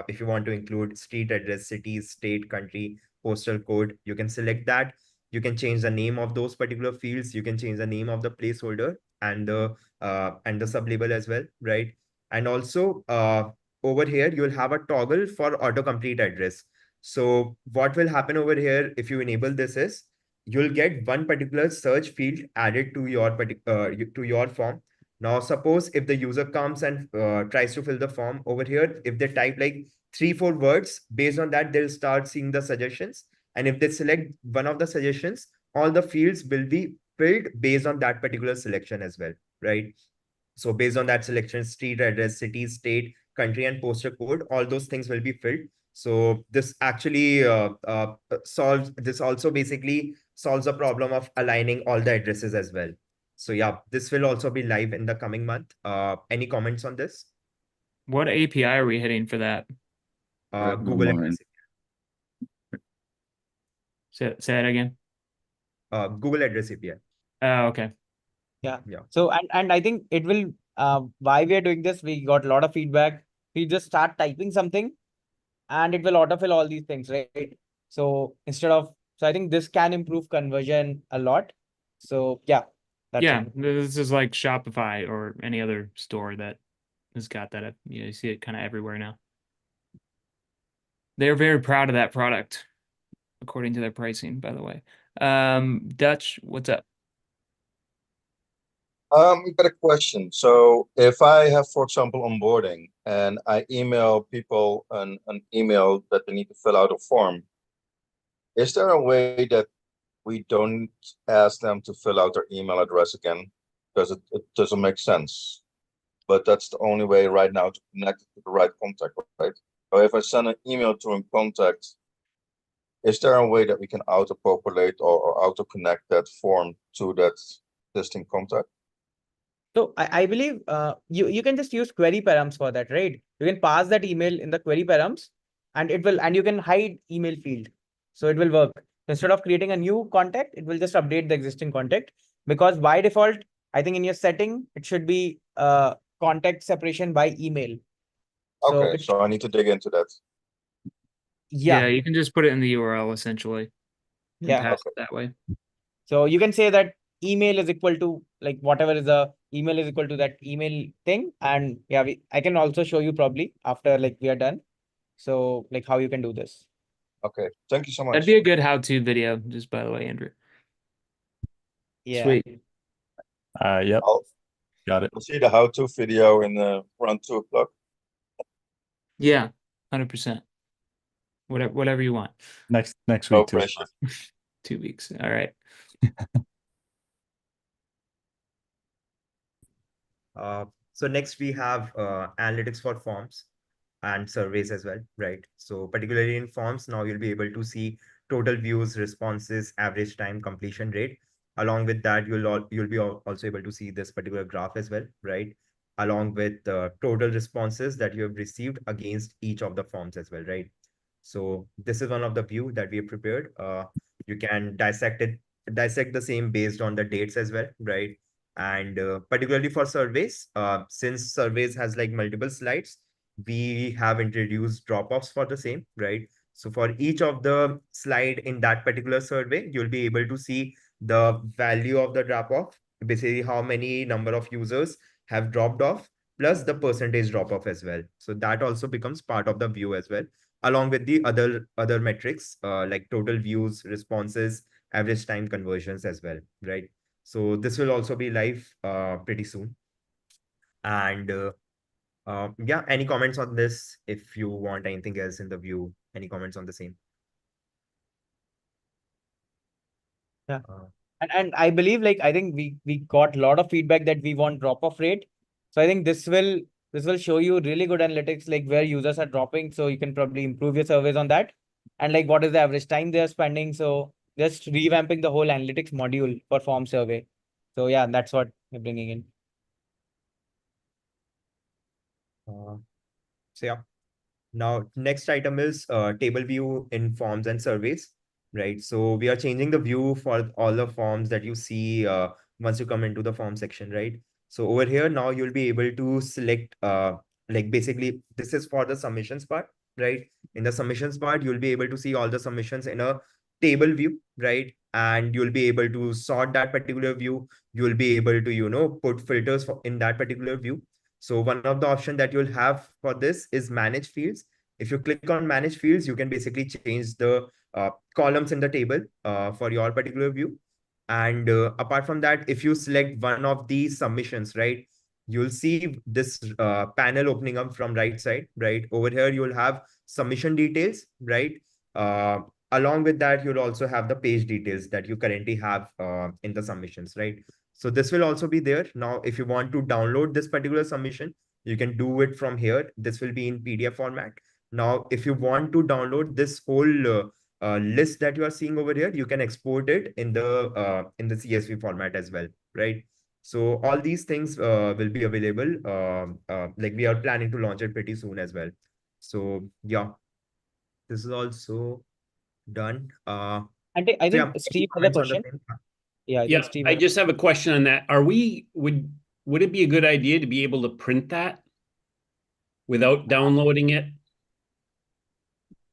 if you want to include street address, city, state, country, postal code, you can select that. You can change the name of those particular fields. You can change the name of the placeholder and the sublabel as well, right? And also, over here, you'll have a toggle for autocomplete address. So what will happen over here if you enable this is you'll get one particular search field added to your form. Now, suppose if the user comes and tries to fill the form over here, if they type like 3-4 words, based on that, they'll start seeing the suggestions. And if they select one of the suggestions, all the fields will be filled based on that particular selection as well, right? So based on that selection, street address, city, state, country, and postal code, all those things will be filled. So this actually this also basically solves the problem of aligning all the addresses as well. So yeah, this will also be live in the coming month. Any comments on this? What API are we hitting for that? Google Address. Say that again. Google Address API. Oh, okay. Yeah. Yeah. So and I think it will why we are doing this, we got a lot of feedback. We just start typing something and it will autofill all these things, right? So so I think this can improve conversion a lot. So yeah, that's Yeah, it. this is like Shopify or any other store that has got that. You see it kind of everywhere now. They're very proud of that product, according to their pricing, by the way. Dutch, what's up? Got a question. So if I have, for example, onboarding and I email people an email that they need to fill out a form, is there a way that we don't ask them to fill out their email address again? Because it doesn't make sense. But that's the only way right now to connect to the right contact, right? So if I send an email to a contact, is there a way that we can auto-populate or auto-connect that form to that existing contact? So I believe you can just use query params for that, right? You can pass that email in the query params and you can hide email field. So it will work. Instead of creating a new contact, it will just update the existing contact, because by default, I think in your setting, it should be contact separation by email. So Okay, so I need to dig into that. Yeah, you can just put it in the URL essentially and Yeah. pass it that way. So you can say that email is equal to like whatever is the email is equal to that email thing. And yeah, I can also show you probably after like we are done. So like how you can do this. Okay, thank you so much. That'd be a good how-to video, just by the way, Andrew. Yeah. Sweet. Yep. Got it. We'll see the how-to video in around 2 o'clock. Yeah, 100%. Whatever you want. Next No week too. pressure. 2 weeks. All right. So next we have analytics for forms and surveys as well, right? So particularly in forms, now you'll be able to see total views, responses, average time, completion rate. Along with that, you'll be also able to see this particular graph as well, right? Along with total responses that you have received against each of the forms as well, right? So this is one of the view that we have prepared. You can dissect the same based on the dates as well, right? And particularly for surveys, since surveys has like multiple slides, we have introduced drop-offs for the same, right? So for each of the slide in that particular survey, you'll be able to see the value of the drop-off, basically how many number of users have dropped off, plus the percentage drop-off as well. So that also becomes part of the view as well, along with the other metrics like total views, responses, average time conversions as well, right? So this will also be live pretty soon. And yeah, any comments on this? If you want anything else in the view, any comments on the same? Yeah. And I believe like I think we got a lot of feedback that we want drop-off rate. So I think this will show you really good analytics, like where users are dropping. So you can probably improve your surveys on that. And like what is the average time they are spending. So just revamping the whole analytics module for form survey. So yeah, that's what we're bringing in. So yeah. Now, next item is table view in forms and surveys, right? So we are changing the view for all the forms that you see once you come into the form section, right? So over here, now you'll be able to select, like basically this is for the submissions part, right? In the submissions part, you'll be able to see all the submissions in a table view, right? And you'll be able to sort that particular view. You'll be able to, put filters in that particular view. So one of the option that you'll have for this is manage fields. If you click on manage fields, you can basically change the columns in the table for your particular view. And apart from that, if you select one of these submissions, right, you'll see this panel opening up from right side, right? Over here, you'll have submission details, right? Uh, Along with that, you'll also have the page details that you currently have in the submissions, right? So this will also be there. Now, if you want to download this particular submission, you can do it from here. This will be in PDF format. Now, if you want to download this whole list that you are seeing over here, you can export it in the CSV format as well, right? So all these things will be available. Like we are planning to launch it pretty soon as well. So yeah, this is also done. I think So yeah, Steve has a comments on the question. same? Yeah, I Yeah, think Steve I has. just have a question on that. Would it be a good idea to be able to print that without downloading it?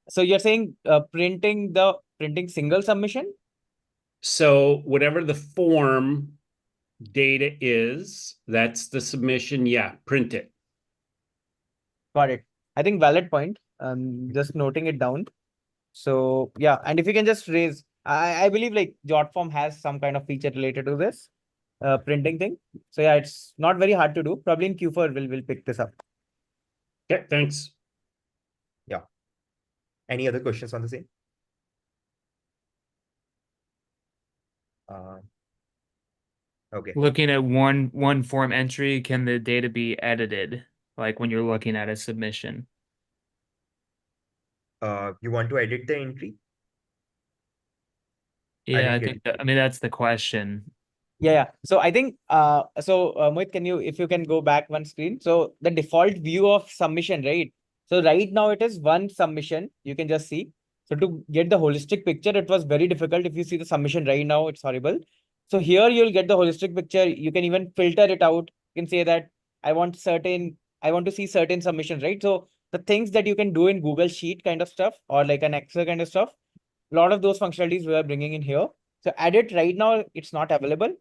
So you're saying printing single submission? So whatever the form data is, that's the submission. Yeah, print it. Got it. I think valid point. Just noting it down. So yeah, and if you can just raise, I believe like JotForm has some kind of feature related to this printing thing. So yeah, it's not very hard to do. Probably in Q4 we'll pick this up. Okay, thanks. Yeah. Any other questions on the same? Okay. Looking at one form entry, can the data be edited? Like when you're looking at a submission? You want to edit the entry? Yeah, didn't get I mean that's the question. Yeah. So I think Mohit, if you can go back one screen. So the default view of submission, right? So right now it is one submission. You can just see. So to get the holistic picture, it was very difficult. If you see the submission right now, it's horrible. So here you'll get the holistic picture. You can even filter it out. You can say that I want to see certain submissions, right? So the things that you can do in Google Sheet kind of stuff or like an Excel kind of stuff, a lot of those functionalities we are bringing in here. So edit right now, it's not available.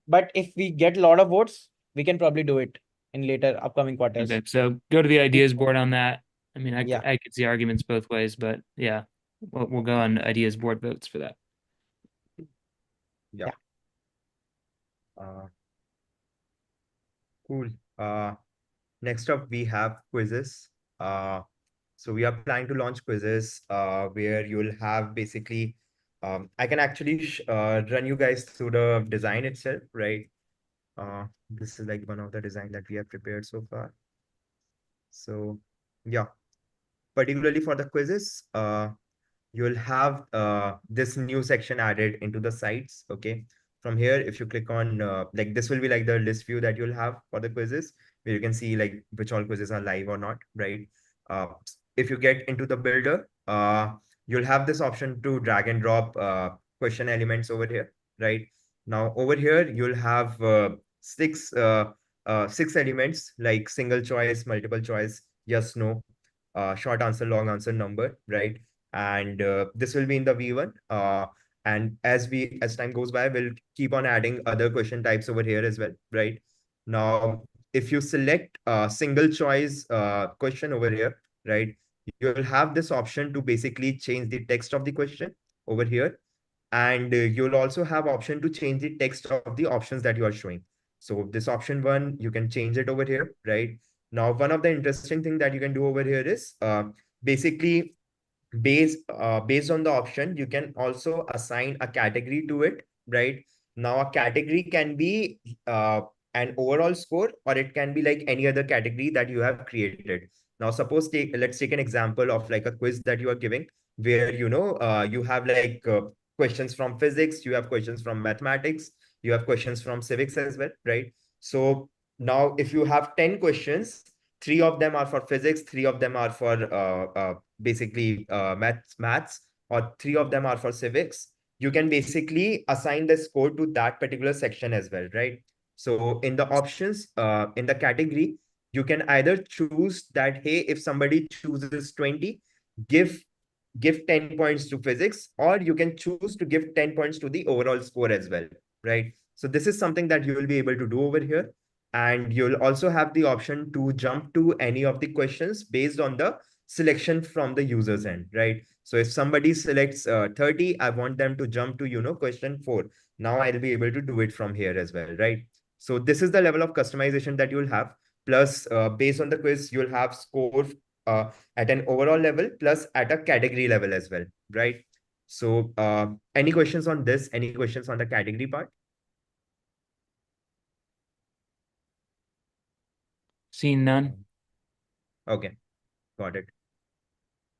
But if we get a lot of votes, we can probably do it in later upcoming quarters. Okay, so go to the ideas board on that. I mean, Yeah. I could see arguments both ways, but yeah, we'll go on ideas board votes for that. Yeah. Cool. Next up we have quizzes. So we are planning to launch quizzes where you'll have basically I can actually run you guys through the design itself, right? This is like one of the design that we have prepared so far. So yeah, particularly for the quizzes, you'll have this new section added into the sites. Okay. From here, if you click on like this will be like the list view that you'll have for the quizzes where you can see like which all quizzes are live or not, right? If you get into the builder, you'll have this option to drag and drop question elements over here, right? Now over here, you'll have six elements like single choice, multiple choice, yes, no, short answer, long answer, number, right? And this will be in the V1. And as time goes by, we'll keep on adding other question types over here as well, right? Now, if you select a single choice question over here, right, you'll have this option to basically change the text of the question over here. And you'll also have option to change the text of the options that you are showing. So this option one, you can change it over here, right? Now, one of the interesting thing that you can do over here is basically based on the option, you can also assign a category to it, right? Now, a category can be an overall score, or it can be like any other category that you have created. Now, let's take an example of like a quiz that you are giving, where you have like questions from physics, you have questions from mathematics, you have questions from civics as well, right? So now, if you have 10 questions, 3 of them are for physics, 3 of them are for basically maths, or 3 of them are for civics, you can basically assign the score to that particular section as well, right? So in the options, in the category, you can either choose that, hey, if somebody chooses 20, give 10 points to physics, or you can choose to give 10 points to the overall score as well, right? So this is something that you will be able to do over here. And you'll also have the option to jump to any of the questions based on the selection from the user's end, right? So if somebody selects 30, I want them to jump to, question 4. Now I'll be able to do it from here as well, right? So this is the level of customization that you'll have. Plus, based on the quiz, you'll have score at an overall level, plus at a category level as well, right? So any questions on this? Any questions on the category part? Seen none. Okay, got it.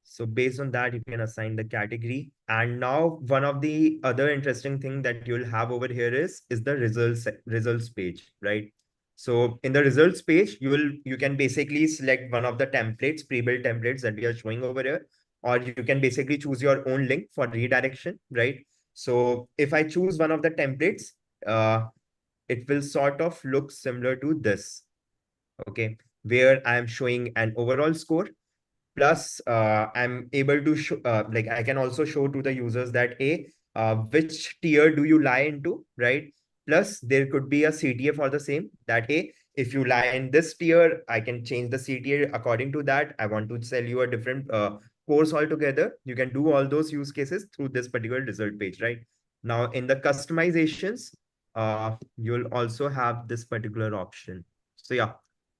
So based on that, you can assign the category. And now one of the other interesting thing that you'll have over here is the results page, right? So in the results page, you can basically select one of the templates, pre-built templates that we are showing over here, or you can basically choose your own link for redirection, right? So if I choose one of the templates, it will sort of look similar to this. Okay, where I'm showing an overall score. Plus, I'm able to show, like I can also show to the users that which tier do you lie into, right? Plus, there could be a CTA for the same that if you lie in this tier, I can change the CTA according to that. I want to sell you a different course altogether. You can do all those use cases through this particular result page, right? Now, in the customizations, you'll also have this particular option. So yeah,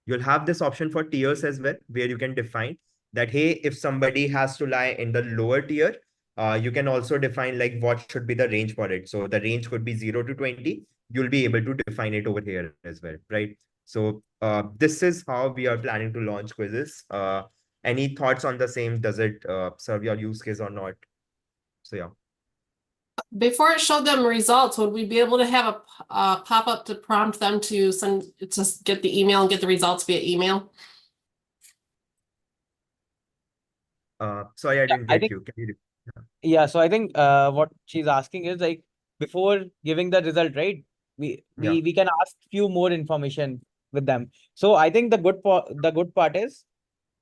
you'll have this option for tiers as well, where you can define that, hey, if somebody has to lie in the lower tier, you can also define like what should be the range for it. So the range could be 0 to 20. You'll be able to define it over here as well, right? So this is how we are planning to launch quizzes. Any thoughts on the same? Does it serve your use case or not? So yeah. Before it showed them results, would we be able to have a pop-up to prompt them to just get the email and get the results via email? Sorry, I didn't I get think, you. Can you? yeah, so I think what she's asking is like before giving the result, right? We can ask few more information with them. So I think the good part is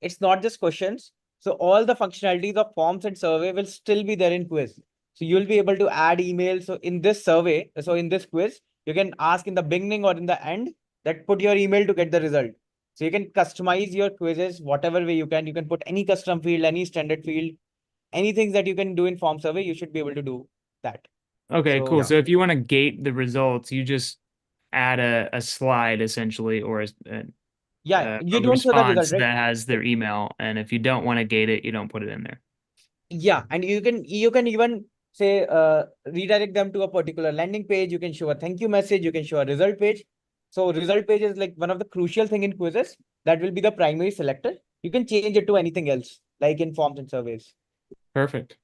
it's not just questions. So all the functionalities of forms and survey will still be there in quiz. So you'll be able to add emails. So in this survey, so in this quiz, you can ask in the beginning or in the end that put your email to get the result. So you can customize your quizzes whatever way you can. You can put any custom field, any standard field, anything that you can do in form survey, you should be able to do that. Okay, So, cool. yeah. So if you want to gate the results, you just add a slide essentially, or yeah, you a don't show the result, response right? that has their email. And if you don't want to gate it, you don't put it in there. Yeah, and you can even say redirect them to a particular landing page. You can show a thank you message. You can show a result page. So result page is like one of the crucial thing in quizzes. That will be the primary selector. You can change it to anything else, like in forms and surveys. Perfect.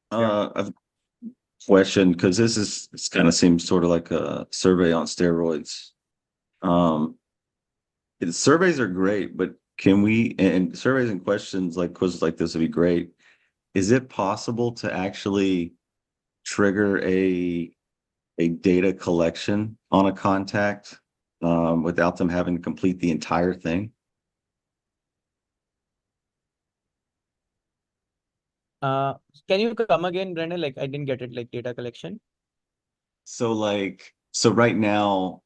I've a question because this kind of seems sort of like a survey on steroids. Surveys are great, but can we, and surveys and questions like quizzes like this would be great. Is it possible to actually trigger a data collection on a contact without them having to complete the entire thing? Can you come again, Brendan? Like I didn't get it, like data collection. So right now,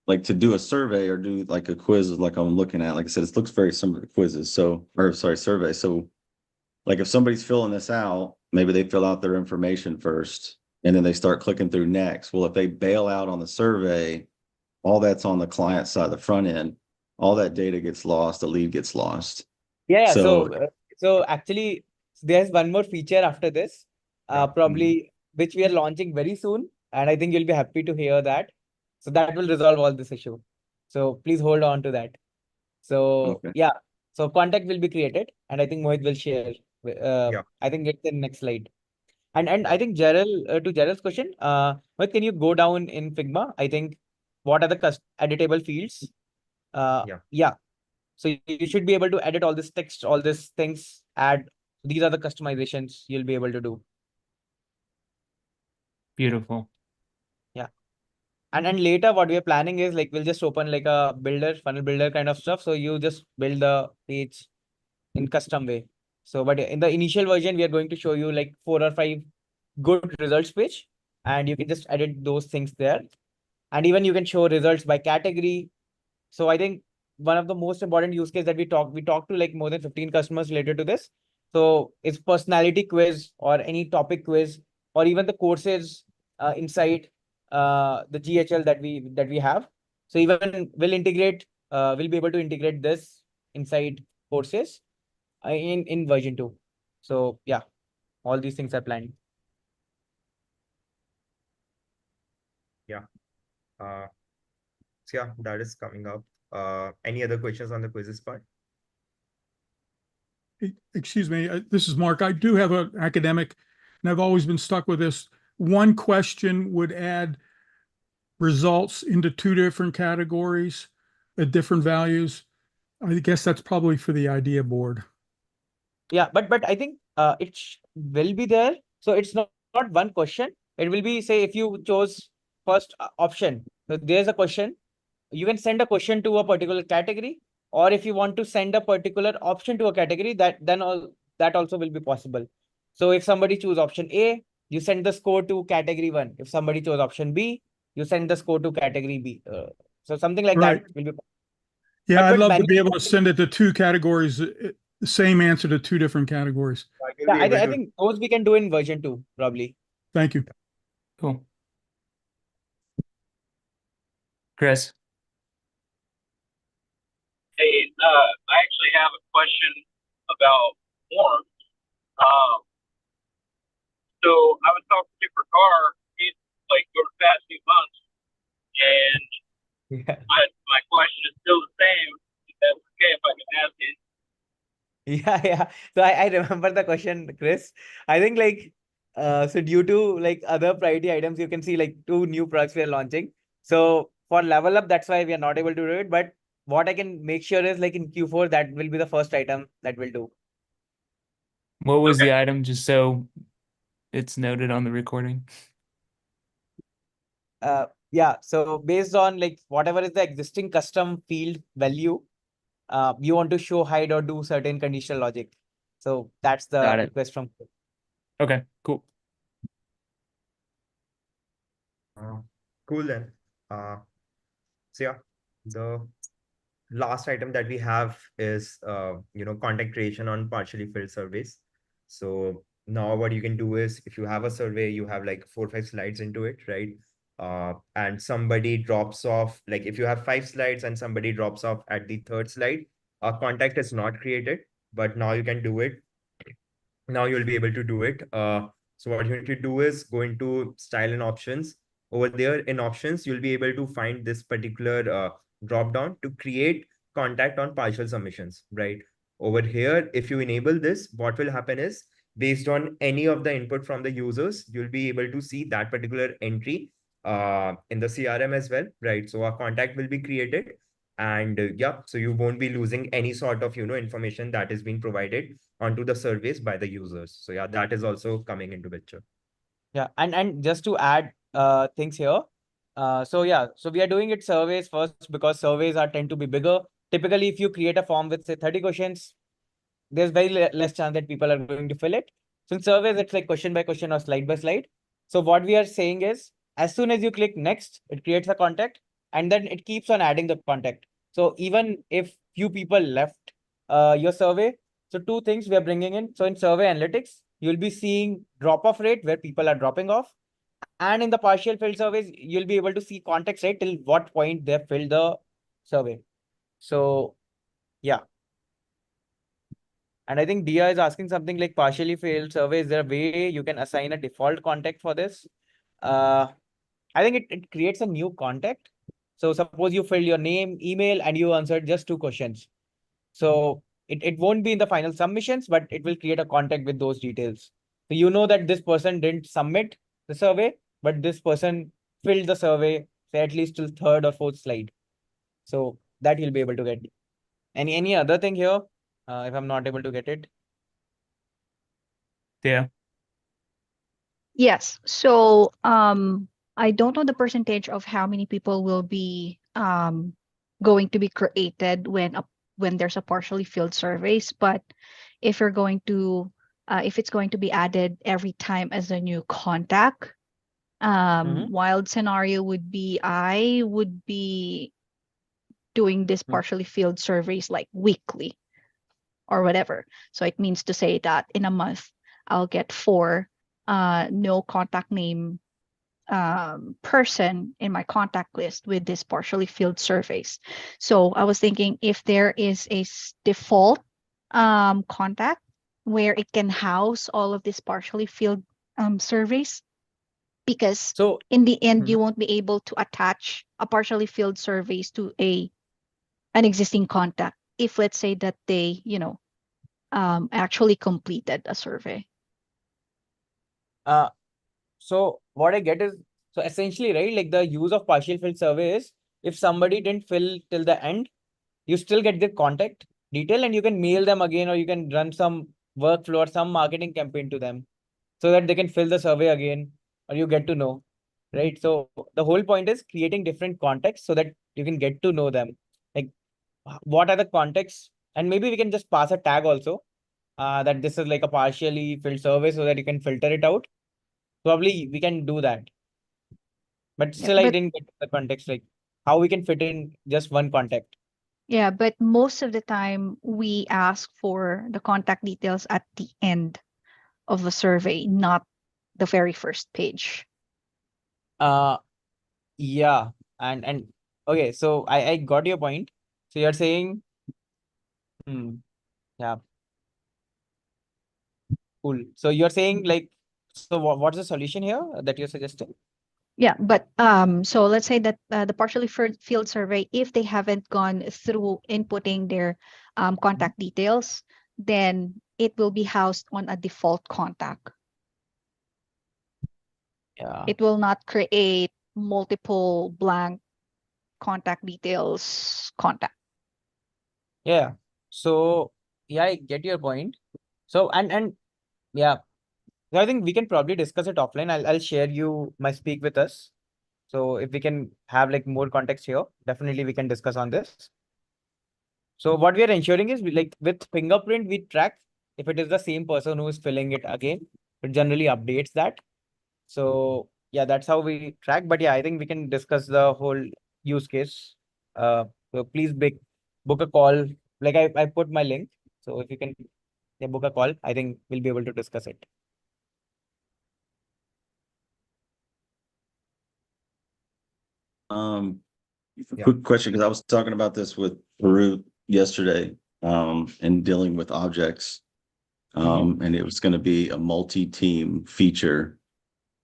like to do a survey or do like a quiz like I'm looking at, like I said, it looks very similar to quizzes. Survey. So like if somebody's filling this out, maybe they fill out their information first and then they start clicking through next. Well, if they bail out on the survey, all that's on the client side, the front end, all that data gets lost, the lead gets lost. Yeah. So So actually, there's one more feature after this, probably which we are launching very soon, and I think you'll be happy to hear that. So that will resolve all this issue. So please hold on to that. So yeah, so contact will be created, and I think Mohit will share. I think it's the next slide. And I think Gerald, to Gerald's question, Mohit, can you go down in Figma? I think what are the editable fields? Yeah. So you should be able to edit all this text, all these things, add. These are the customizations you'll be able to do. Beautiful. Yeah. And later what we are planning is like, we'll just open like a funnel builder kind of stuff. So you just build the page in custom way. So, but in the initial version, we are going to show you like 4 or 5 good results page, and you can just edit those things there. And even you can show results by category. So I think one of the most important use case that we talked to like more than 15 customers related to this. So it's personality quiz or any topic quiz, or even the courses inside the GHL that we have. So even we'll be able to integrate this inside courses in version 2. So yeah, all these things are planned. Yeah. So yeah, that is coming up. Any other questions on the quizzes part? Excuse me, this is Mark. I do have an academic, and I've always been stuck with this. One question would add results into 2 different categories at different values. I guess that's probably for the idea board. Yeah, but I think it will be there. So it's not not one question. It will be, say, if you chose first option, so there's a question. You can send a question to a particular category, or if you want to send a particular option to a category, that also will be possible. So if somebody choose option A, you send the score to category 1. If somebody chose option B, you send the score to category B. So something like Right. that will be. Yeah, I'd but love to manually, be able to send it to two categories, the same answer to two different categories. You'll yeah, be able I to. think those we can do in version 2, probably. Thank you. Cool. Chris. Hey, I actually have a question about forms. Um, so I was talking to Car, he's like over the past few months, and Yeah. my question is still the same. If that's okay if I can ask it. Yeah. So I remember the question, Chris. I think like so due to like other priority items, you can see like 2 new products we are launching. So for level up, that's why we are not able to do it. But what I can make sure is like in Q4, that will be the first item that we'll do. What was the item, just so it's noted on the recording? Yeah. So based on like whatever is the existing custom field value, you want to show, hide, or do certain conditional logic. So that's the Got it. request from. Okay, cool. Cool then. So yeah, the last item that we have is content creation on partially filled surveys. So now what you can do is, if you have a survey, you have like 4 or 5 slides into it, right? And somebody drops off, like if you have 5 slides and somebody drops off at the 3rd slide, a contact is not created, but now you can do it. Now you'll be able to do it. So what you need to do is go into style and options. Over there in options, you'll be able to find this particular drop down to create contact on partial submissions, right? Over here, if you enable this, what will happen is, based on any of the input from the users, you'll be able to see that particular entry in the CRM as well, right? So a contact will be created, and yeah, so you won't be losing any sort of information that is being provided onto the surveys by the users. So yeah, that is also coming into picture. Yeah, and just to add things here. So yeah, so we are doing it surveys first because surveys are tend to be bigger. Typically, if you create a form with say 30 questions, there's very less chance that people are going to fill it. So in surveys, it's like question by question or slide by slide. So what we are saying is, as soon as you click next, it creates a contact, and then it keeps on adding the contact. So even if few people left your survey, so 2 things we are bringing in. So in survey analytics, you'll be seeing drop-off rate where people are dropping off. And in the partial filled surveys, you'll be able to see context, right, till what point they have filled the survey. So yeah. And I think Dia is asking something like partially failed survey. Is there a way you can assign a default contact for this? I think it creates a new contact. So suppose you filled your name, email, and you answered just 2 questions. So it won't be in the final submissions, but it will create a contact with those details. So you know that this person didn't submit the survey, but this person filled the survey, say at least till 3rd or 4th slide. So that you'll be able to get. Any other thing here? If I'm not able to get it. Yeah. Yes. So I don't know the percentage of how many people will be going to be created when there's a partially filled surveys, but if you're going to if it's going to be added every time as a new contact, wild scenario would be I would be doing this partially filled surveys like weekly or whatever. So it means to say that in a month I'll get 4 no contact name person in my contact list with this partially filled surveys. So I was thinking if there is a default contact where it can house all of these partially filled surveys, because so in the end you won't be able to attach a partially filled surveys to an existing contact if let's say that they actually completed a survey. So what I get is, so essentially, right, like the use of partial filled survey is, if somebody didn't fill till the end, you still get their contact detail and you can mail them again, or you can run some workflow or some marketing campaign to them. so that they can fill the survey again, or you get to know, right? So the whole point is creating different contexts so that you can get to know them. Like, what are the contexts? And maybe we can just pass a tag also, that this is like a partially filled survey so that you can filter it out. Probably we can do that. But Yeah, still, I but didn't get the context, like how we can fit in just one contact. yeah, but most of the time we ask for the contact details at the end of a survey, not the very first page. Yeah, and okay, so I got your point. So you're saying, yeah, cool. So you're saying like, so what's the solution here that you're suggesting? Yeah, but so let's say that the partially filled survey, if they haven't gone through inputting their contact details, then it will be housed on a default contact. Yeah. It will not create multiple blank contact details contact. Yeah. So yeah, I get your point. So and yeah, so I think we can probably discuss it offline. I'll share you my speak with us. So if we can have like more context here, definitely we can discuss on this. So what we are ensuring is like with fingerprint, we track if it is the same person who is filling it again. It generally updates that. So yeah, that's how we track. But yeah, I think we can discuss the whole use case. So please book a call. Like I put my link. So if you can book a call, I think we'll be able to discuss it. Quick question, because I was talking about this with Baruch yesterday, and dealing with objects. And it was going to be a multi-team feature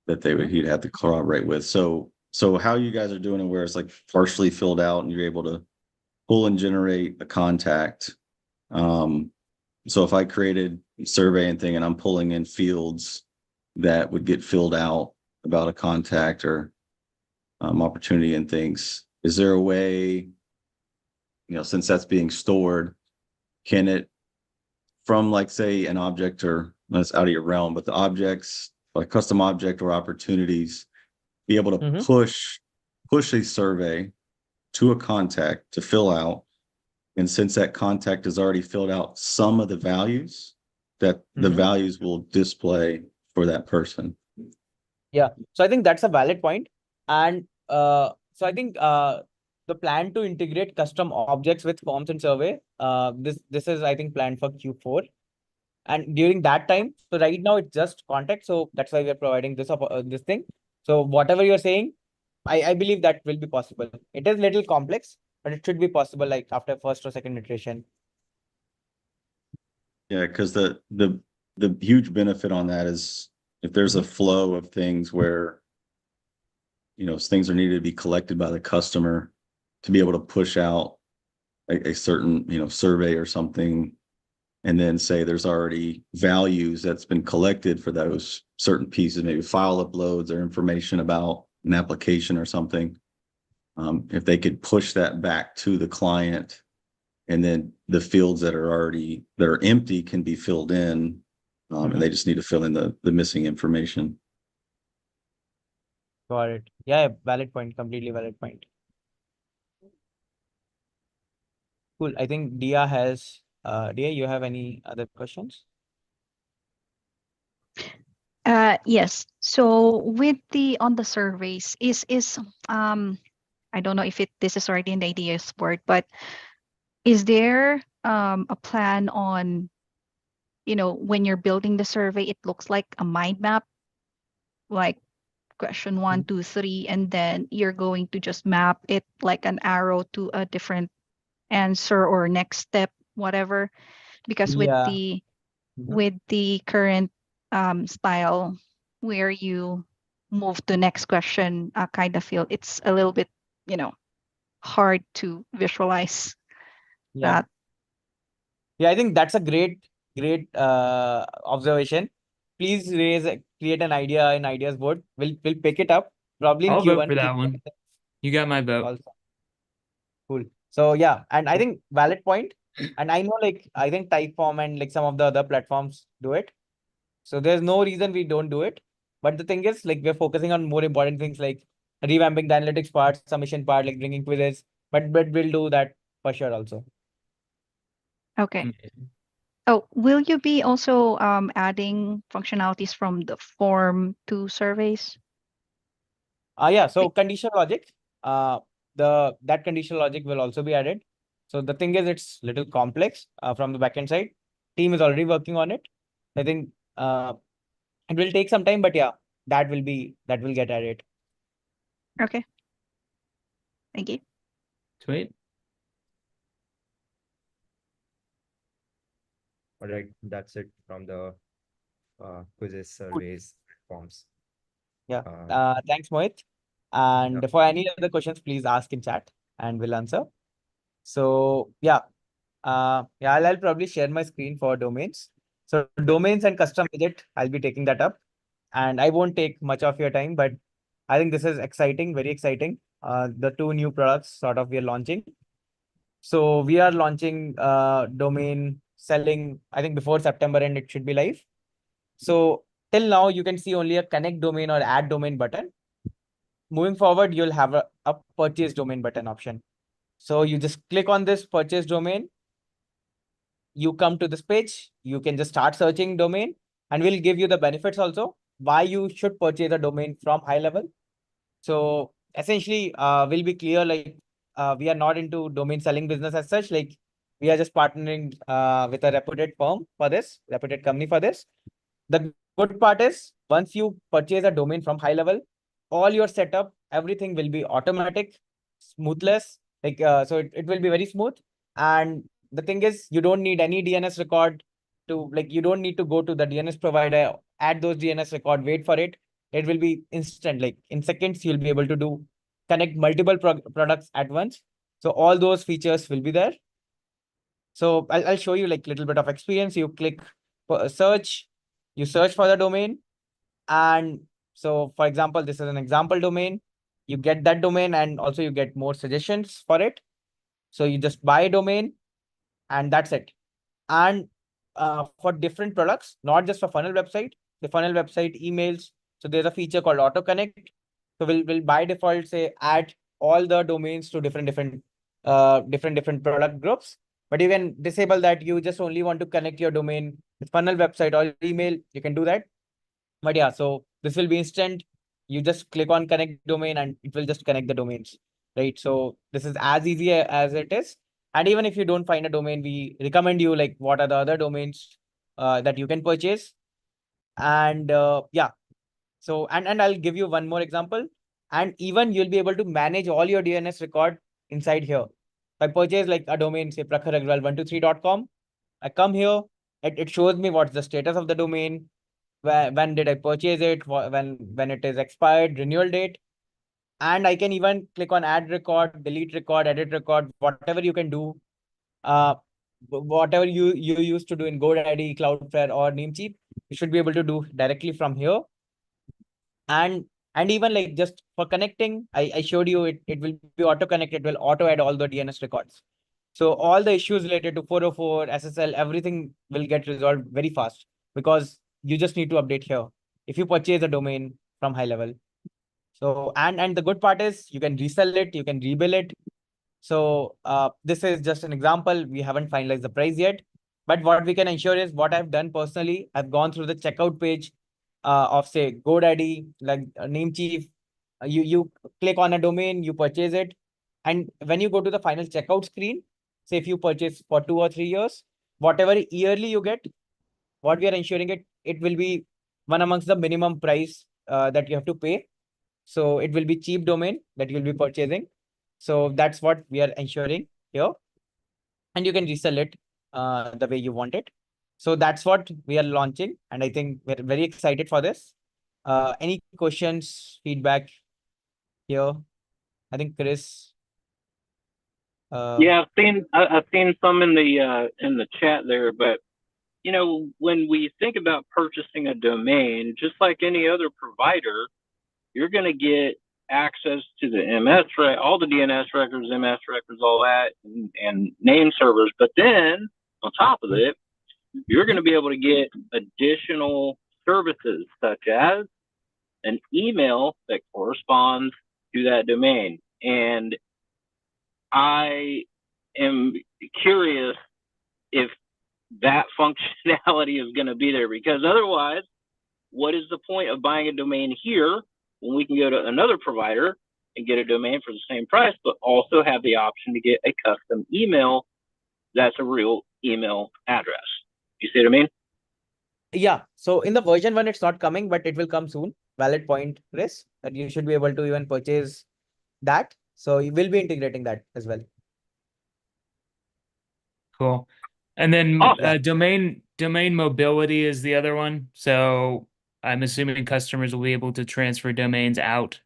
that he'd have to collaborate with. So how you guys are doing it where it's like partially filled out and you're able to pull and generate a contact. So if I created a survey and thing and I'm pulling in fields that would get filled out about a contact or opportunity and things, is there a way, since that's being stored, can it from like say an object, or that's out of your realm, but the objects, like custom object or opportunities, be able to push a survey to a contact to fill out. And since that contact has already filled out some of the values, that the values will display for that person. Yeah. So I think that's a valid point. And so I think the plan to integrate custom objects with forms and survey, this is I think planned for Q4. And during that time, so right now it's just contact. So that's why we're providing this thing. So whatever you're saying, I believe that will be possible. It is little complex, but it should be possible like after first or second iteration. Yeah, because the huge benefit on that is if there's a flow of things where things are needed to be collected by the customer, to be able to push out a certain survey or something, and then say there's already values that's been collected for those certain pieces, maybe file uploads or information about an application or something. If they could push that back to the client, and then the fields that are empty can be filled in, and they just need to fill in the missing information. Got it. Yeah, valid point. Completely valid point. Cool. I think Dia has. Dia, you have any other questions? Yes. So with on the surveys is I don't know if this is already an ideas board, but is there a plan on, when you're building the survey, it looks like a mind map, like question 1, 2, 3, and then you're going to just map it like an arrow to a different answer or next step, whatever. Because with Yeah. the current style where you move to next question kind of feel, it's a little bit, hard to visualize Yeah. that. Yeah, I think that's a great observation. Please create an idea in ideas board. We'll pick it up probably in I'll vote Q1. for that one. You got my vote. Also. Cool. So yeah, and I think valid point. And I know I think Typeform and like some of the other platforms do it. So there's no reason we don't do it. But the thing is, like, we're focusing on more important things like revamping the analytics part, submission part, like bringing quizzes. But we'll do that for sure also. Okay. Oh, will you be also adding functionalities from the form to surveys? Yeah, so conditional logic, that conditional logic will also be added. So the thing is, it's little complex from the backend side. Team is already working on it. I think it will take some time, but yeah, that will get added. Okay. Thank you. Sweet. All right, that's it from the quizzes, surveys, forms. Yeah. Thanks, Mohit. And for any other questions, please ask in chat and we'll answer. So yeah, I'll probably share my screen for domains. So domains and custom widget, I'll be taking that up, and I won't take much of your time, but I think this is exciting, very exciting. The two new products sort of we are launching. So we are launching domain selling, I think before September end, it should be live. So till now, you can see only a connect domain or add domain button. Moving forward, you'll have a purchase domain button option. So you just click on this purchase domain. You come to this page, you can just start searching domain, and we'll give you the benefits also, why you should purchase a domain from high level. So essentially, we'll be clear, like we are not into domain selling business as such. Like we are just partnering with a reputed firm for this, reputed company for this. The good part is once you purchase a domain from high level, all your setup, everything will be automatic, smoothless. Like so it will be very smooth. And the thing is, you don't need any DNS record to, like, you don't need to go to the DNS provider, add those DNS record, wait for it. It will be instant. Like in seconds, you'll be able to do connect multiple products at once. So all those features will be there. So I'll show you like little bit of experience. You click search, you search for the domain. And so for example, this is an example domain. You get that domain and also you get more suggestions for it. So you just buy a domain and that's it. And for different products, not just for funnel website, the funnel website emails. So there's a feature called auto connect. So we'll by default say add all the domains to different product groups. But you can disable that. You just only want to connect your domain with funnel website or email. You can do that. But yeah, so this will be instant. You just click on connect domain and it will just connect the domains, right? So this is as easy as it is. And even if you don't find a domain, we recommend you like what are the other domains that you can purchase. And yeah, so and I'll give you one more example. And even you'll be able to manage all your DNS record inside here. If I purchase like a domain, say prakharagrwal123.com, I come here, it shows me what's the status of the domain, when did I purchase it, when it is expired, renewal date. And I can even click on add record, delete record, edit record, whatever you can do. Whatever you used to do in GoDaddy, Cloudflare, or Namecheap, you should be able to do directly from here. And even like just for connecting, I showed you it will be auto connect, it will auto add all the DNS records. So all the issues related to 404, SSL, everything will get resolved very fast because you just need to update here if you purchase a domain from high level. So and the good part is you can resell it, you can rebill it. So this is just an example. We haven't finalized the price yet, but what we can ensure is what I've done personally. I've gone through the checkout page of say GoDaddy, like Namecheap. You click on a domain, you purchase it, and when you go to the final checkout screen, say if you purchase for 2 or 3 years, whatever yearly you get, what we are ensuring it will be one amongst the minimum price that you have to pay. So it will be cheap domain that you'll be purchasing. So that's what we are ensuring here. And you can resell it the way you want it. So that's what we are launching. And I think we're very excited for this. Any questions, feedback here? I think Chris. Yeah, I've seen some in the chat there, but you know, when we think about purchasing a domain, just like any other provider, you're going to get access to the all the DNS records, MS records, all that, and name servers. But then on top of it, you're going to be able to get additional services such as an email that corresponds to that domain. And I am curious if that functionality is going to be there, because otherwise, what is the point of buying a domain here when we can go to another provider and get a domain for the same price, but also have the option to get a custom email that's a real email address? You see what I mean? Yeah. So in the version 1, it's not coming, but it will come soon. Valid point, Chris, that you should be able to even purchase that. So you will be integrating that as well. Cool. And then Awesome. domain mobility is the other one. So I'm assuming customers will be able to transfer domains out.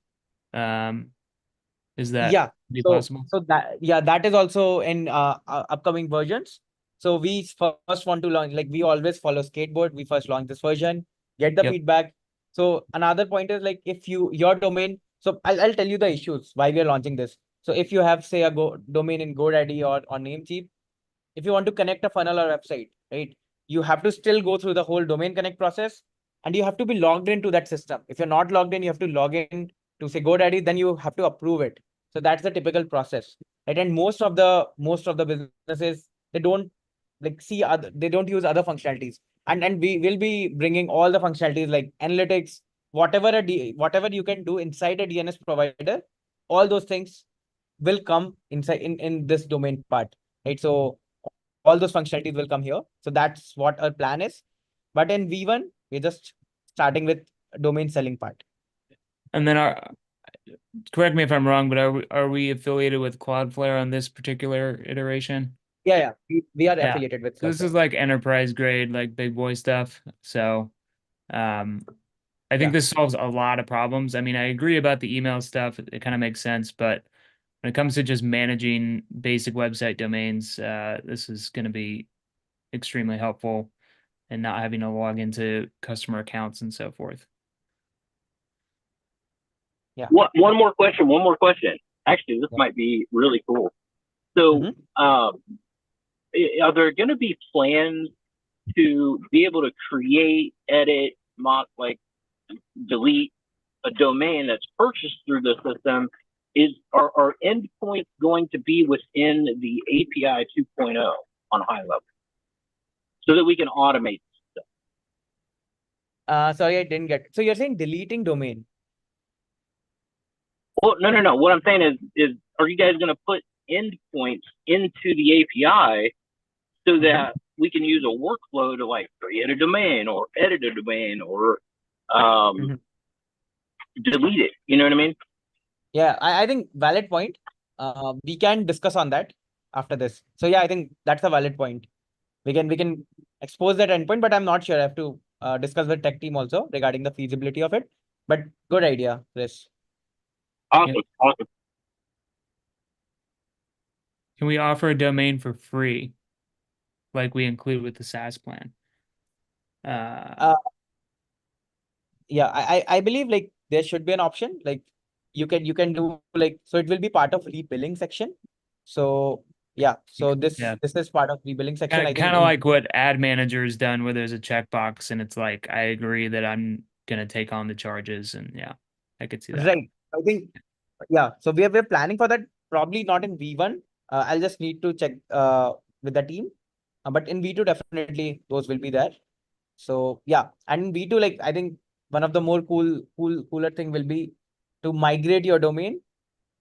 Is that be possible? So that is also in upcoming versions. So we first want to launch, like we always follow skateboard. We first launch this version, get the Yep. feedback. So another point is like if your domain. So I'll tell you the issues why we are launching this. So if you have say a domain in GoDaddy or Namecheap, if you want to connect a funnel or website, right, you have to still go through the whole domain connect process, and you have to be logged into that system. If you're not logged in, you have to log in to say GoDaddy, then you have to approve it. So that's the typical process, right? And most of the businesses, they don't they don't use other functionalities, and we will be bringing all the functionalities like analytics, whatever you can do inside a DNS provider. All those things will come inside in this domain part, right? So all those functionalities will come here. So that's what our plan is. But in V1, we're just starting with domain selling part. And then correct me if I'm wrong, but are we affiliated with Cloudflare on this particular iteration? Yeah. We are Yeah. affiliated with So this Cloudflare. is like enterprise grade, like big boy stuff. So I think this solves a lot of problems. I mean, I agree about the email stuff. It kind of makes sense, but when it comes to just managing basic website domains, this is going to be extremely helpful, and not having to log into customer accounts and so forth. Yeah. One more question. Actually, this might be really cool. So, are there going to be plans to be able to create, edit, delete a domain that's purchased through the system? Are endpoints going to be within the API 2.0 on a high level, so that we can automate stuff? Sorry, I didn't get. So you're saying deleting domain? Well, no. What I'm saying is are you guys going to put endpoints into the API so that we can use a workflow to like create a domain or edit a domain or delete it? You know what I mean? Yeah, I think valid point. We can discuss on that after this. So yeah, I think that's a valid point. We can expose that endpoint, but I'm not sure. I have to discuss with tech team also regarding the feasibility of it. But good idea, Chris. Awesome. Can we offer a domain for free, like we include with the SaaS plan? Yeah, I believe like there should be an option like you can do like, so it will be part of rebilling section. So yeah, so this is part of rebilling section. I think kind of like what Ad Manager has done, where there's a checkbox and it's like, I agree that I'm gonna take on the charges, and yeah, I could see that. Right. I think yeah. So we're planning for that. Probably not in V1. I'll just need to check with the team. But in V2 definitely those will be there. So yeah, and in V2 like I think one of the more cooler thing will be to migrate your domain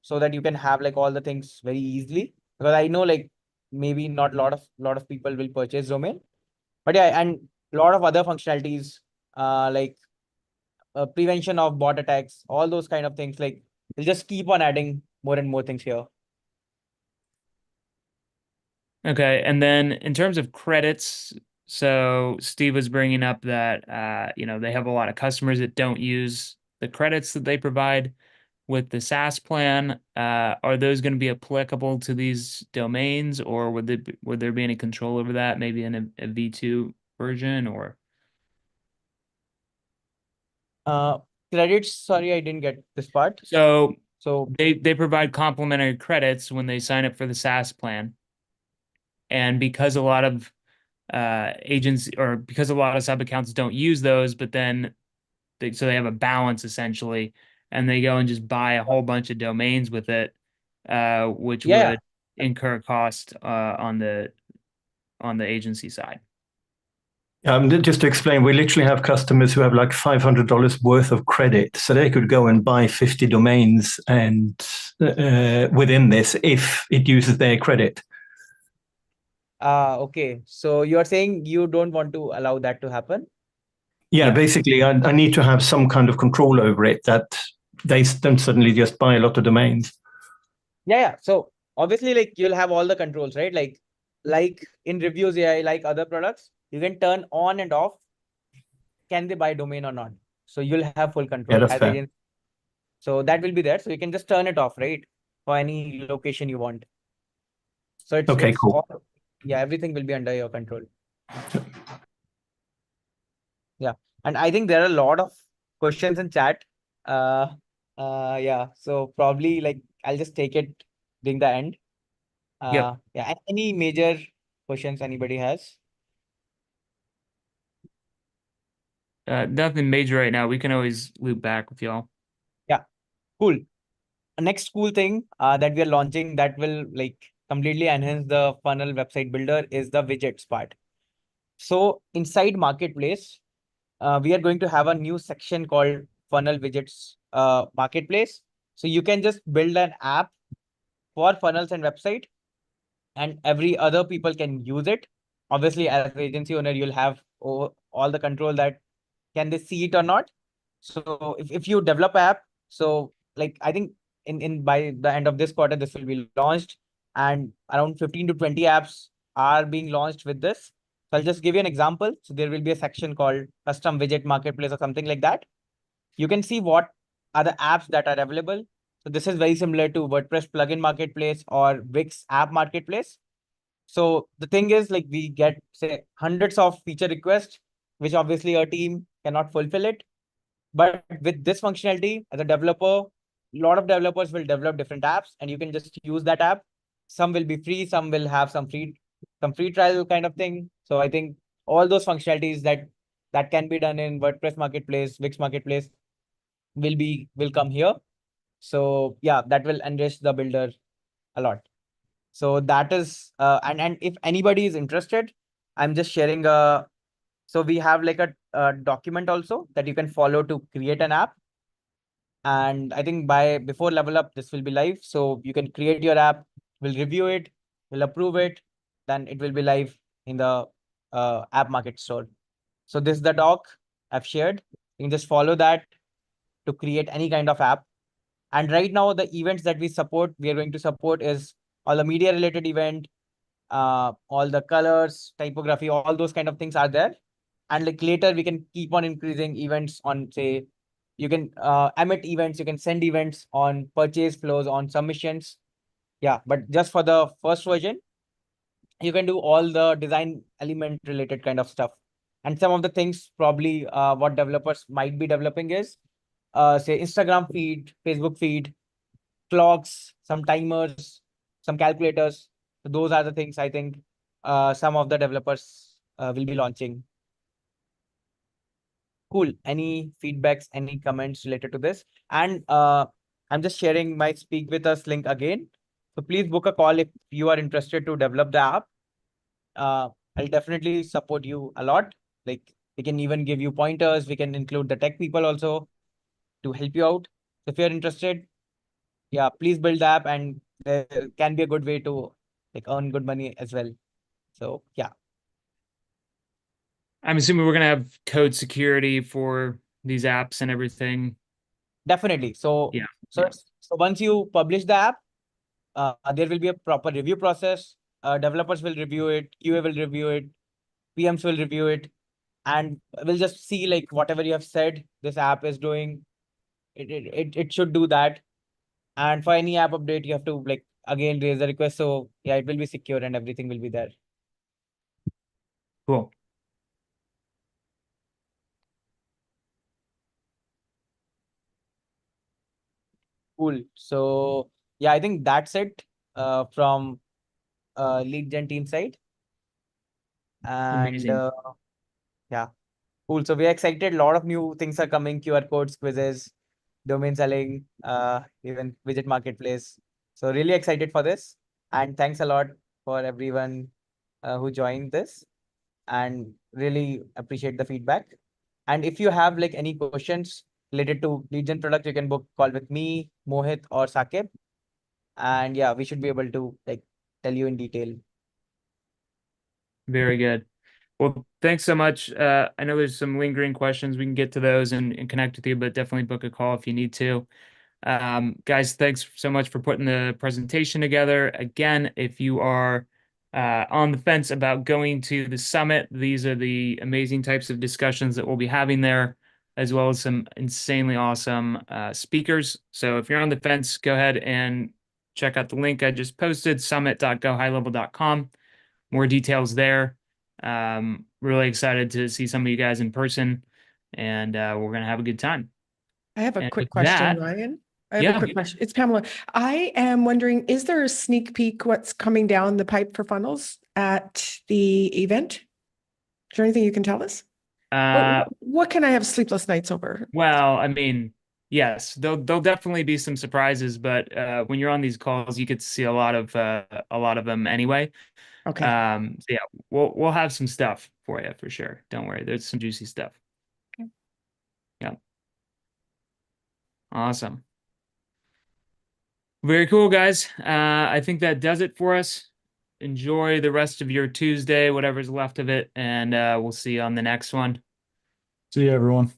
so that you can have like all the things very easily, because I know like maybe not lot of people will purchase domain, but yeah, and a lot of other functionalities like prevention of bot attacks, all those kind of things, like we'll just keep on adding more and more things here. Okay, and then in terms of credits, so Steve was bringing up that they have a lot of customers that don't use the credits that they provide with the SaaS plan. Are those going to be applicable to these domains, or would there be any control over that, maybe in a V2 version, or? Credits, sorry, I didn't get this part. So they provide complimentary credits when they sign up for the SaaS plan. And because a lot of agency, or because a lot of sub accounts don't use those, but then so they have a balance essentially, and they go and just buy a whole bunch of domains with it, which Yeah, would incur cost on the agency side. Just to explain, we literally have customers who have like $500 worth of credit, so they could go and buy 50 domains and within this if it uses their credit. Okay. So you're saying you don't want to allow that to happen? Yeah, basically, I need to have some kind of control over it, that they don't suddenly just buy a lot of domains. Yeah. So obviously, like you'll have all the controls, right? Like in reviews AI, like other products, you can turn on and off. Can they buy domain or not? So you'll have full control that's as fair. agent. So that will be there. So you can just turn it off, right? For any location you want. So Okay, it's cool. all, yeah, everything will be under your control. Yeah. And I think there are a lot of questions in chat. Yeah. So probably like I'll just take it during the end. Yep. Yeah. Any major questions anybody has? Nothing major right now. We can always loop back with y'all. Yeah. Cool. Next cool thing that we are launching that will like completely enhance the funnel website builder is the widgets part. So inside marketplace, we are going to have a new section called funnel widgets marketplace. So you can just build an app for funnels and website, and every other people can use it. Obviously, as an agency owner, you'll have all the control that can they see it or not. So if you develop app, so like I think in by the end of this quarter, this will be launched, and around 15 to 20 apps are being launched with this. So I'll just give you an example. So there will be a section called custom widget marketplace or something like that. You can see what are the apps that are available. So this is very similar to WordPress plugin marketplace or Wix app marketplace. So the thing is, like we get say hundreds of feature requests, which obviously a team cannot fulfill it. But with this functionality, as a developer, a lot of developers will develop different apps, and you can just use that app. Some will be free, some will have some free trial kind of thing. So I think all those functionalities that can be done in WordPress marketplace, Wix marketplace will come here. So yeah, that will enrich the builder a lot. So that is and if anybody is interested, I'm just sharing a so we have like a document also that you can follow to create an app. And I think before level up, this will be live. So you can create your app, we'll review it, we'll approve it, then it will be live in the app market store. So this is the doc I've shared. You can just follow that to create any kind of app. And right now, the events that we are going to support is all the media related event, all the colors, typography, all those kind of things are there. And like later, we can keep on increasing events on, say, you can emit events, you can send events on purchase flows, on submissions. Yeah, but just for the first version, you can do all the design element related kind of stuff. And some of the things probably what developers might be developing is say Instagram feed, Facebook feed, clocks, some timers, some calculators. So those are the things I think some of the developers will be launching. Cool. Any feedbacks, any comments related to this? And I'm just sharing my Speak With Us link again. So please book a call if you are interested to develop the app. I'll definitely support you a lot. Like we can even give you pointers. We can include the tech people also to help you out. If you're interested, yeah, please build the app, and there can be a good way to like earn good money as well. So yeah. I'm assuming we're gonna have code security for these apps and everything. Definitely. So yeah. So once you publish the app, there will be a proper review process. Developers will review it, QA will review it, PMs will review it, and we'll just see like whatever you have said this app is doing, it should do that. And for any app update, you have to like again raise the request. So yeah, it will be secure and everything will be there. Cool. Cool. So yeah, I think that's it from lead gen team side. And Amazing. yeah, cool. So we are excited. A lot of new things are coming: QR codes, quizzes, domain selling, even widget marketplace. So really excited for this. And thanks a lot for everyone who joined this, and really appreciate the feedback. And if you have like any questions related to lead gen product, you can book call with me, Mohit, or Sakib. And yeah, we should be able to like tell you in detail. Very good. Well, thanks so much. I know there's some lingering questions. We can get to those and connect with you, but definitely book a call if you need to. Guys, thanks so much for putting the presentation together. Again, if you are on the fence about going to the summit, these are the amazing types of discussions that we'll be having there, as well as some insanely awesome speakers. So if you're on the fence, go ahead and check out the link I just posted, summit.gohighlevel.com. More details there. Really excited to see some of you guys in person, and we're gonna have a good time. I have a And quick with question, that, Ryan. I have yeah. a quick question. It's Pamela. I am wondering, is there a sneak peek what's coming down the pipe for funnels at the event? Is there anything you can tell us? What can I have sleepless nights over? Well, I mean, yes, there'll definitely be some surprises, but when you're on these calls, you get to see a lot of them anyway. Okay. So yeah, we'll have some stuff for you for sure. Don't worry, there's some juicy stuff. Okay. Yeah. Awesome. Very cool, guys. I think that does it for us. Enjoy the rest of your Tuesday, whatever's left of it, and we'll see you on the next one. See you, everyone.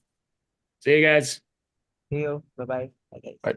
See you guys. See you. Bye-bye. Bye, guys. Bye.